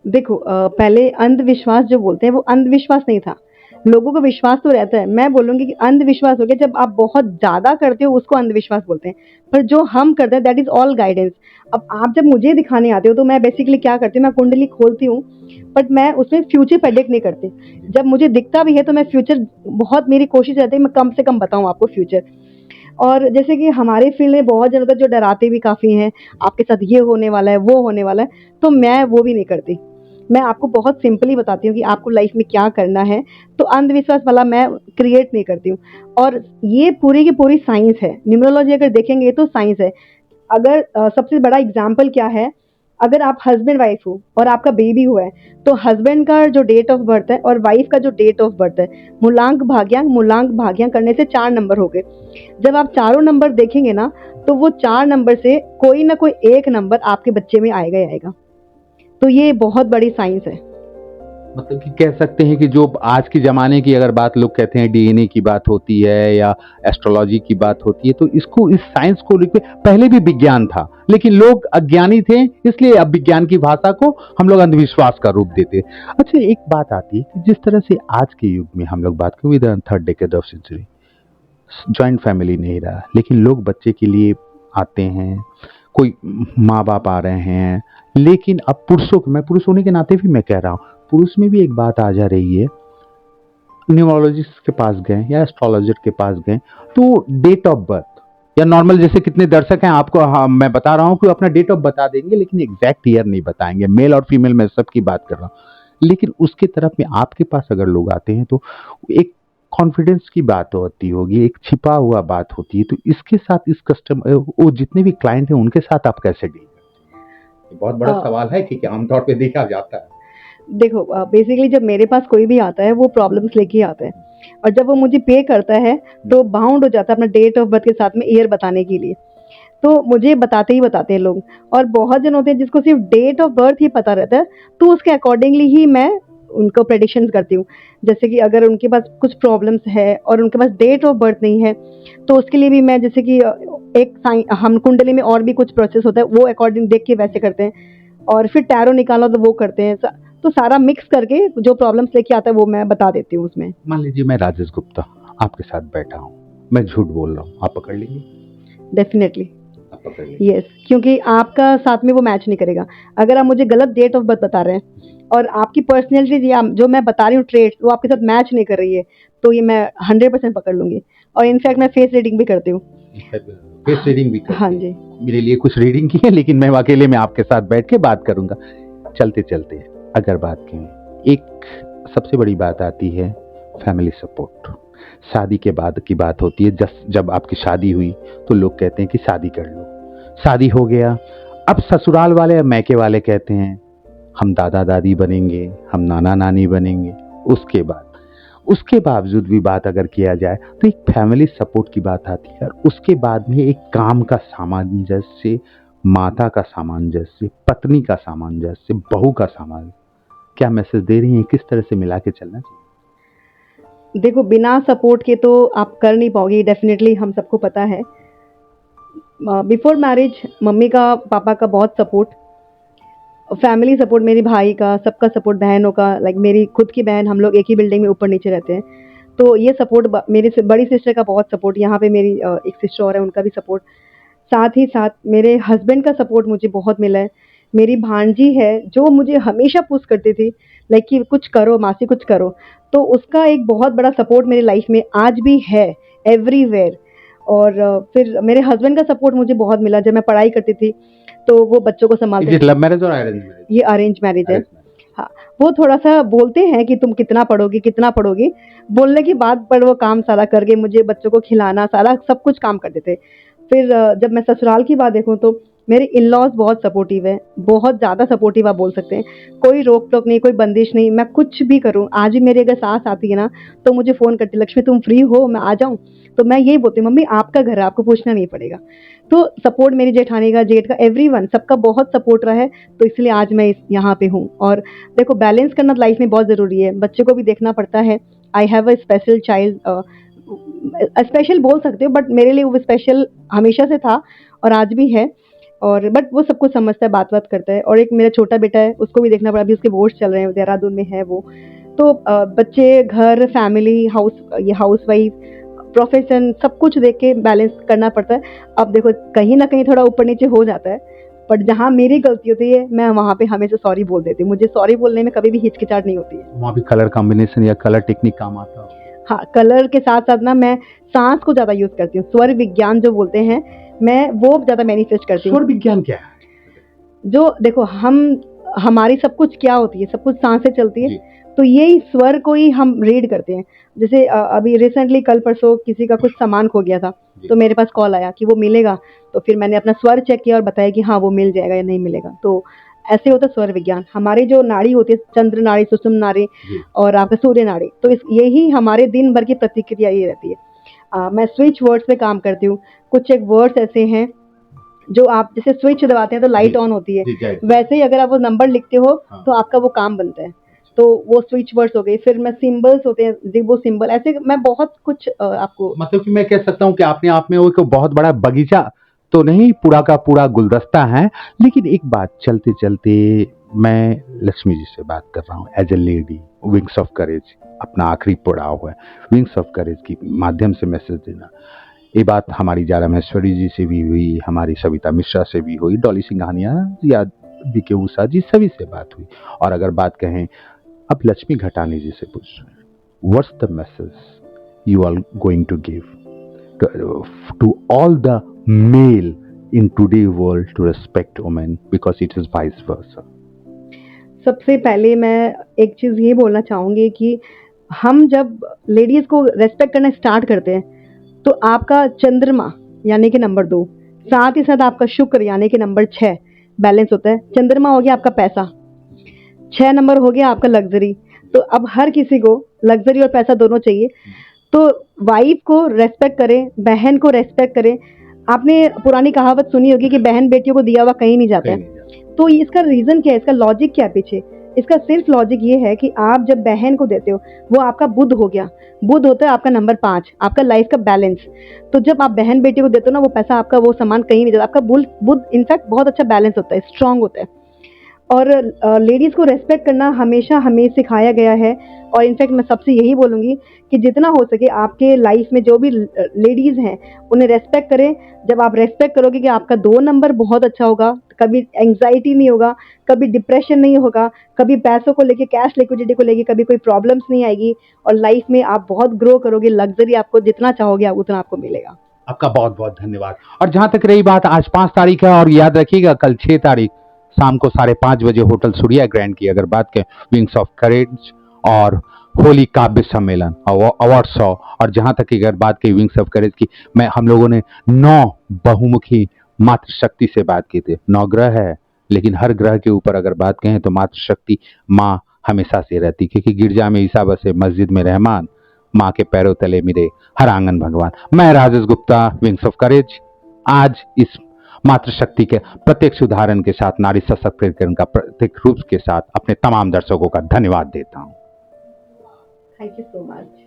देखो पहले अंधविश्वास जो बोलते हैं वो अंधविश्वास नहीं था। लोगों को विश्वास तो रहता है। मैं बोलूँगी कि अंधविश्वास हो गया जब आप बहुत ज़्यादा करते हो उसको अंधविश्वास बोलते हैं। पर जो हम करते हैं दैट इज़ ऑल गाइडेंस। अब आप जब मुझे दिखाने आते हो तो मैं बेसिकली क्या करती हूँ, मैं कुंडली खोलती हूँ बट मैं उसमें फ्यूचर प्रेडिक्ट नहीं करती। जब मुझे दिखता भी है तो मैं फ्यूचर बहुत मेरी कोशिश रहती है मैं कम से कम बताऊँ आपको फ्यूचर। और जैसे कि हमारे फील्ड में बहुत जन होता है जो डराते भी काफ़ी हैं, आपके साथ ये होने वाला है, वो होने वाला है, तो मैं वो भी नहीं करती। मैं आपको बहुत सिंपली बताती हूँ कि आपको लाइफ में क्या करना है, तो अंधविश्वास वाला मैं क्रिएट नहीं करती हूँ। और ये पूरी की पूरी साइंस है, न्यूमरोलॉजी अगर देखेंगे तो साइंस है। अगर सबसे बड़ा एग्जाम्पल क्या है, अगर आप हस्बैंड वाइफ हो और आपका बेबी हुआ है, तो हस्बैंड का जो डेट ऑफ बर्थ है और वाइफ का जो डेट ऑफ बर्थ है, मूलांक भाग्यांक करने से 4 नंबर हो गए। जब आप चारों नंबर देखेंगे ना, तो वो 4 नंबर से कोई ना कोई एक नंबर आपके बच्चे में आएगा ही आएगा। तो ये बहुत बड़ी साइंस है। मतलब कि कह सकते हैं कि जो आज के ज़माने की अगर बात लोग कहते हैं, डीएनए की बात होती है या एस्ट्रोलॉजी की बात होती है, तो इसको इस साइंस को लेके पहले भी विज्ञान था, लेकिन लोग अज्ञानी थे, इसलिए अब विज्ञान की भाषा को हम लोग अंधविश्वास का रूप देते। अच्छा एक बात आती है कि जिस तरह से आज के युग में हम लोग बात करें with third decade of century, joint family नहीं रहा, लेकिन लोग बच्चे के लिए आते हैं, कोई माँ बाप आ रहे हैं, लेकिन अब मैं पुरुष होने के नाते भी मैं कह रहा हूँ, पुरुष में भी एक बात आ जा रही है, न्यूमरोलॉजिस्ट के पास गए या एस्ट्रोलॉजर के पास गए, तो डेट ऑफ बर्थ या नॉर्मल जैसे कितने दर्शक हैं आपको, हाँ, मैं बता रहा हूँ कि अपना डेट ऑफ बता देंगे, लेकिन एग्जैक्ट ईयर नहीं बताएंगे, मेल और फीमेल में सबकी बात कर रहा हूँ। लेकिन उसके तरफ में आपके पास अगर लोग आते हैं तो एक कॉन्फिडेंस की बात होती होगी, एक छिपा हुआ बात होती है, तो इसके साथ इस कस्टमर वो जितने भी क्लाइंट हैं उनके साथ आप कैसे डील करते हैं? बहुत बड़ा सवाल है कि आमतौर पे देखा जाता है। देखो बेसिकली जब मेरे पास कोई भी आता है वो प्रॉब्लम्स लेके ही आता है और जब वो मुझे पे करता है तो बाउंड हो जाता है अपना डेट ऑफ बर्थ के साथ में ईयर बताने के लिए। तो मुझे बताते ही बताते हैं लोग और बहुत जन होते हैं जिसको सिर्फ डेट ऑफ बर्थ ही पता रहता है, तो उसके अकॉर्डिंगली ही मैं उनको प्रेडिक्शन करती हूँ। जैसे कि अगर उनके पास कुछ प्रॉब्लम्स है और उनके पास डेट ऑफ बर्थ नहीं है, तो उसके लिए भी मैं जैसे कि एक साइन हम कुंडली में और भी कुछ प्रोसेस होता है वो अकॉर्डिंग देख के वैसे करते हैं और फिर टैरो निकालो तो वो करते हैं। तो सारा मिक्स करके जो प्रॉब्लम्स लेके आता है वो मैं बता देती हूँ उसमें। मान लीजिए मैं राजेश गुप्ता आपके साथ बैठा हूँ, मैं झूठ बोल रहा हूँ, आप पकड़ लेंगे? डेफिनेटली आप पकड़ लेंगे? यस, क्योंकि आपका साथ में वो मैच नहीं करेगा। अगर आप मुझे गलत डेट ऑफ बर्थ बता रहे हैं और आपकी पर्सनैलिटी या जो मैं बता रही हूँ ट्रेड्स वो आपके साथ मैच नहीं कर रही है, तो ये मैं 100% पकड़ लूँगी और इनफैक्ट मैं फेस रीडिंग भी करती हूँ। फेस रीडिंग भी करती हाँ हैं? जी। मेरे लिए कुछ रीडिंग की है, लेकिन मैं अकेले में आपके साथ बैठ के बात करूंगा। चलते चलते अगर बात करें, एक सबसे बड़ी बात आती है फैमिली सपोर्ट। शादी के बाद की बात होती है, जब आपकी शादी हुई तो लोग कहते हैं कि शादी कर लो। शादी हो गया, अब ससुराल वाले या मैके वाले कहते हैं हम दादा दादी बनेंगे, हम नाना नानी बनेंगे। उसके बावजूद भी बात अगर किया जाए तो एक फैमिली सपोर्ट की बात आती है, और उसके बाद में एक काम का सामंजस्य, माता का सामंजस्य, पत्नी का सामंजस्य, बहू का सामंजस्य। क्या मैसेज दे रही हैं, किस तरह से मिला के चलना चाहिए? देखो, बिना सपोर्ट के तो आप कर नहीं पाओगे, डेफिनेटली हम सबको पता है। बिफोर मैरिज मम्मी का, पापा का बहुत सपोर्ट, फैमिली सपोर्ट, मेरे भाई का, सबका सपोर्ट, बहनों का, लाइक मेरी खुद की बहन, हम लोग एक ही बिल्डिंग में ऊपर नीचे रहते हैं, तो ये सपोर्ट, मेरे से बड़ी सिस्टर का बहुत सपोर्ट, यहाँ पे मेरी एक सिस्टर और है, उनका भी सपोर्ट, साथ ही साथ मेरे हस्बैंड का सपोर्ट मुझे बहुत मिला है। मेरी भांजी है जो मुझे हमेशा पुश करती थी, लाइक कि कुछ करो मासी, कुछ करो, तो उसका एक बहुत बड़ा सपोर्ट मेरी लाइफ में आज भी है, एवरीवेयर। और फिर मेरे हस्बैंड का सपोर्ट मुझे बहुत मिला, जब मैं पढ़ाई करती थी तो वो बच्चों को संभालते थे। लव मैरिज और अरेंज मैरिज? ये अरेंज मैरिज है। हाँ, वो थोड़ा-सा बोलते हैं कि तुम कितना पढ़ोगी, कितना पढ़ोगी, बोलने की बात पर वो काम सारा करके मुझे बच्चों को खिलाना, सारा सब कुछ काम करते थे। फिर जब मैं ससुराल की बात देखूँ तो मेरे इन-लॉज़ बहुत सपोर्टिव हैं, बहुत ज़्यादा सपोर्टिव आप बोल सकते हैं। कोई रोक-टोक नहीं, कोई बंदिश नहीं, मैं कुछ भी करूँ, आज भी मेरी अगर सास आती है ना, तो मुझे फ़ोन करती है, "लक्ष्मी तुम फ्री हो, मैं आ जाऊँ?" तो मैं यही बोलती हूँ, "मम्मी आपका घर है, आपको पूछना नहीं पड़ेगा।" तो सपोर्ट मेरी जेठानी का, जेठ का, एवरीवन, सबका बहुत सपोर्ट रहा है, तो इसलिए आज मैं यहाँ पे हूँ। और देखो, बैलेंस करना लाइफ में बहुत ज़रूरी है, बच्चे को भी देखना पड़ता है। I have a special child, special बोल सकते हो, बट मेरे लिए वो स्पेशल हमेशा से था और आज भी है। और बट वो सब कुछ समझता है, बात-वात करता है। और एक मेरा छोटा बेटा है, उसको भी देखना पड़ा, अभी उसके बोर्ड्स चल रहे हैं, देहरादून में है वो। तो बच्चे, घर, फैमिली, हाउसवाइफ, प्रोफ़ेशन, सब कुछ देख के बैलेंस करना पड़ता है। अब देखो, कहीं न कहीं थोड़ा ऊपर-नीचे हो जाता है, बट जहाँ मेरी गलती होती है, मैं वहाँ पे हमेशा सॉरी बोल देती हूँ। मुझे सॉरी बोलने में कभी भी हिचकिचाहट नहीं होती है। वहाँ भी कलर कॉम्बिनेशन या कलर टेक्निक काम आता हो? हाँ, कलर के साथ-साथ ना मैं साँस को ज़्यादा यूज़ करती हूँ। स्वर विज्ञान जो बोलते हैं, मैं वो ज़्यादा मैनिफेस्ट करती हूँ। स्वर विज्ञान क्या है? जो देखो, हमारी सब कुछ क्या होती है, सब कुछ साँस से चलती है, जी। तो यही स्वर को ही हम रीड करते हैं। जैसे अभी रिसेंटली कल परसों किसी का कुछ सामान खो गया था, तो मेरे पास कॉल आया कि वो मिलेगा, तो फिर मैंने अपना स्वर चेक किया और बताया कि हाँ, वो मिल जाएगा या नहीं मिलेगा। तो ऐसे होता है स्वर विज्ञान। हमारी जो नाड़ी होती है, चंद्र नाड़ी, सुषुम्ना नाड़ी जी। और आपका सूर्य नाड़ी, तो यही हमारे दिन भर की प्रतिक्रिया ये रहती है। मैं स्विच वर्ड्स पे काम करती हूँ। कुछ एक वर्ड्स ऐसे हैं जो आप जैसे स्विच दबाते हैं तो लाइट ऑन होती है, वैसे ही अगर आप वो नंबर लिखते हो तो आपका वो काम बनता है। तो वो स्विच वर्ड्स हो गए। फिर मैं सिंबल्स होते हैं, वो सिंबल, ऐसे मैं बहुत कुछ आपको, मतलब कि मैं कह सकता हूँ कि आपने आप में वो एक बहुत बड़ा बगीचा तो नहीं, पूरा का पूरा गुलदस्ता है। लेकिन एक बात, चलते चलते मैं लक्ष्मी जी से बात कर रहा हूँ as a lady, wings of courage, अपना आखिरी पड़ाव है, विंग्स ऑफ करेज की माध्यम से मैसेज देना। ये बात हमारी जारा महेश्वरी जी से भी हुई, हमारी सविता मिश्रा से भी हुई, डॉली सिंघानिया या बीके उषा जी, सभी से बात हुई। और अगर बात कहें अब लक्ष्मी घटानी जी से पूछ रहे हैं, what's the message you are going to give to all the male in today world to respect women because it is vice versa? सबसे पहले मैं एक चीज़ ये बोलना चाहूँगी कि हम जब लेडीज़ को रेस्पेक्ट करना स्टार्ट करते हैं, तो आपका चंद्रमा यानी कि नंबर 2, साथ ही साथ आपका शुक्र यानी कि नंबर 6 बैलेंस होता है। चंद्रमा हो गया आपका पैसा, 6 नंबर हो गया आपका लग्ज़री। तो अब हर किसी को लग्ज़री और पैसा दोनों चाहिए, तो वाइफ को रेस्पेक्ट करें, बहन को रेस्पेक्ट करें। आपने पुरानी कहावत सुनी होगी कि बहन बेटियों को दिया हुआ कहीं नहीं जाता है। तो इसका रीज़न क्या है, इसका लॉजिक क्या है पीछे? इसका सिर्फ लॉजिक ये है कि आप जब बहन को देते हो, वो आपका बुध हो गया। बुध होता है आपका नंबर 5, आपका लाइफ का बैलेंस। तो जब आप बहन बेटी को देते हो ना, वो पैसा आपका, वो सामान कहीं नहीं जाता। आपका बुध इनफैक्ट बहुत अच्छा बैलेंस होता है, स्ट्रांग होता है। और लेडीज़ को रेस्पेक्ट करना हमेशा हमें सिखाया गया है। और इनफैक्ट मैं सबसे यही बोलूँगी कि जितना हो सके आपके लाइफ में जो भी लेडीज़ हैं, उन्हें रेस्पेक्ट करें। जब आप रेस्पेक्ट करोगे कि आपका 2 नंबर बहुत अच्छा होगा, कभी एंग्जाइटी नहीं होगा, कभी डिप्रेशन नहीं होगा, कभी पैसों को लेके, कैश लिक्विडिटी को लेके कभी कोई प्रॉब्लम्स नहीं आएगी, और लाइफ में आप बहुत ग्रो करोगे। लग्जरी आपको जितना चाहोगे आप उतना आपको मिलेगा। आपका बहुत बहुत धन्यवाद। और जहां तक रही बात, आज 5 तारीख है और याद रखिएगा कल 6 तारीख शाम को 5:30 बजे होटल सूर्या ग्रैंड की अगर बात करें, विंग्स ऑफ करेज और होली काव्य सम्मेलन अवार्ड शो, और जहां तक की अगर बात की विंग्स ऑफ करेज की, मैं हम लोगों ने 9 बहुमुखी मातृशक्ति से बात की थी। 9 ग्रह है, लेकिन हर ग्रह के ऊपर अगर बात कहें तो मातृशक्ति माँ हमेशा से रहती, क्योंकि गिरजा में ईसा बसे, मस्जिद में रहमान, माँ के पैरों तले मेरे हर आंगन भगवान। मैं राजेश गुप्ता, विंग्स ऑफ करेज, आज इस मातृशक्ति के प्रत्यक्ष उदाहरण के साथ, नारी सशक्तिकरण का प्रत्येक रूप के साथ अपने तमाम दर्शकों का धन्यवाद देता हूँ। Thank you so much.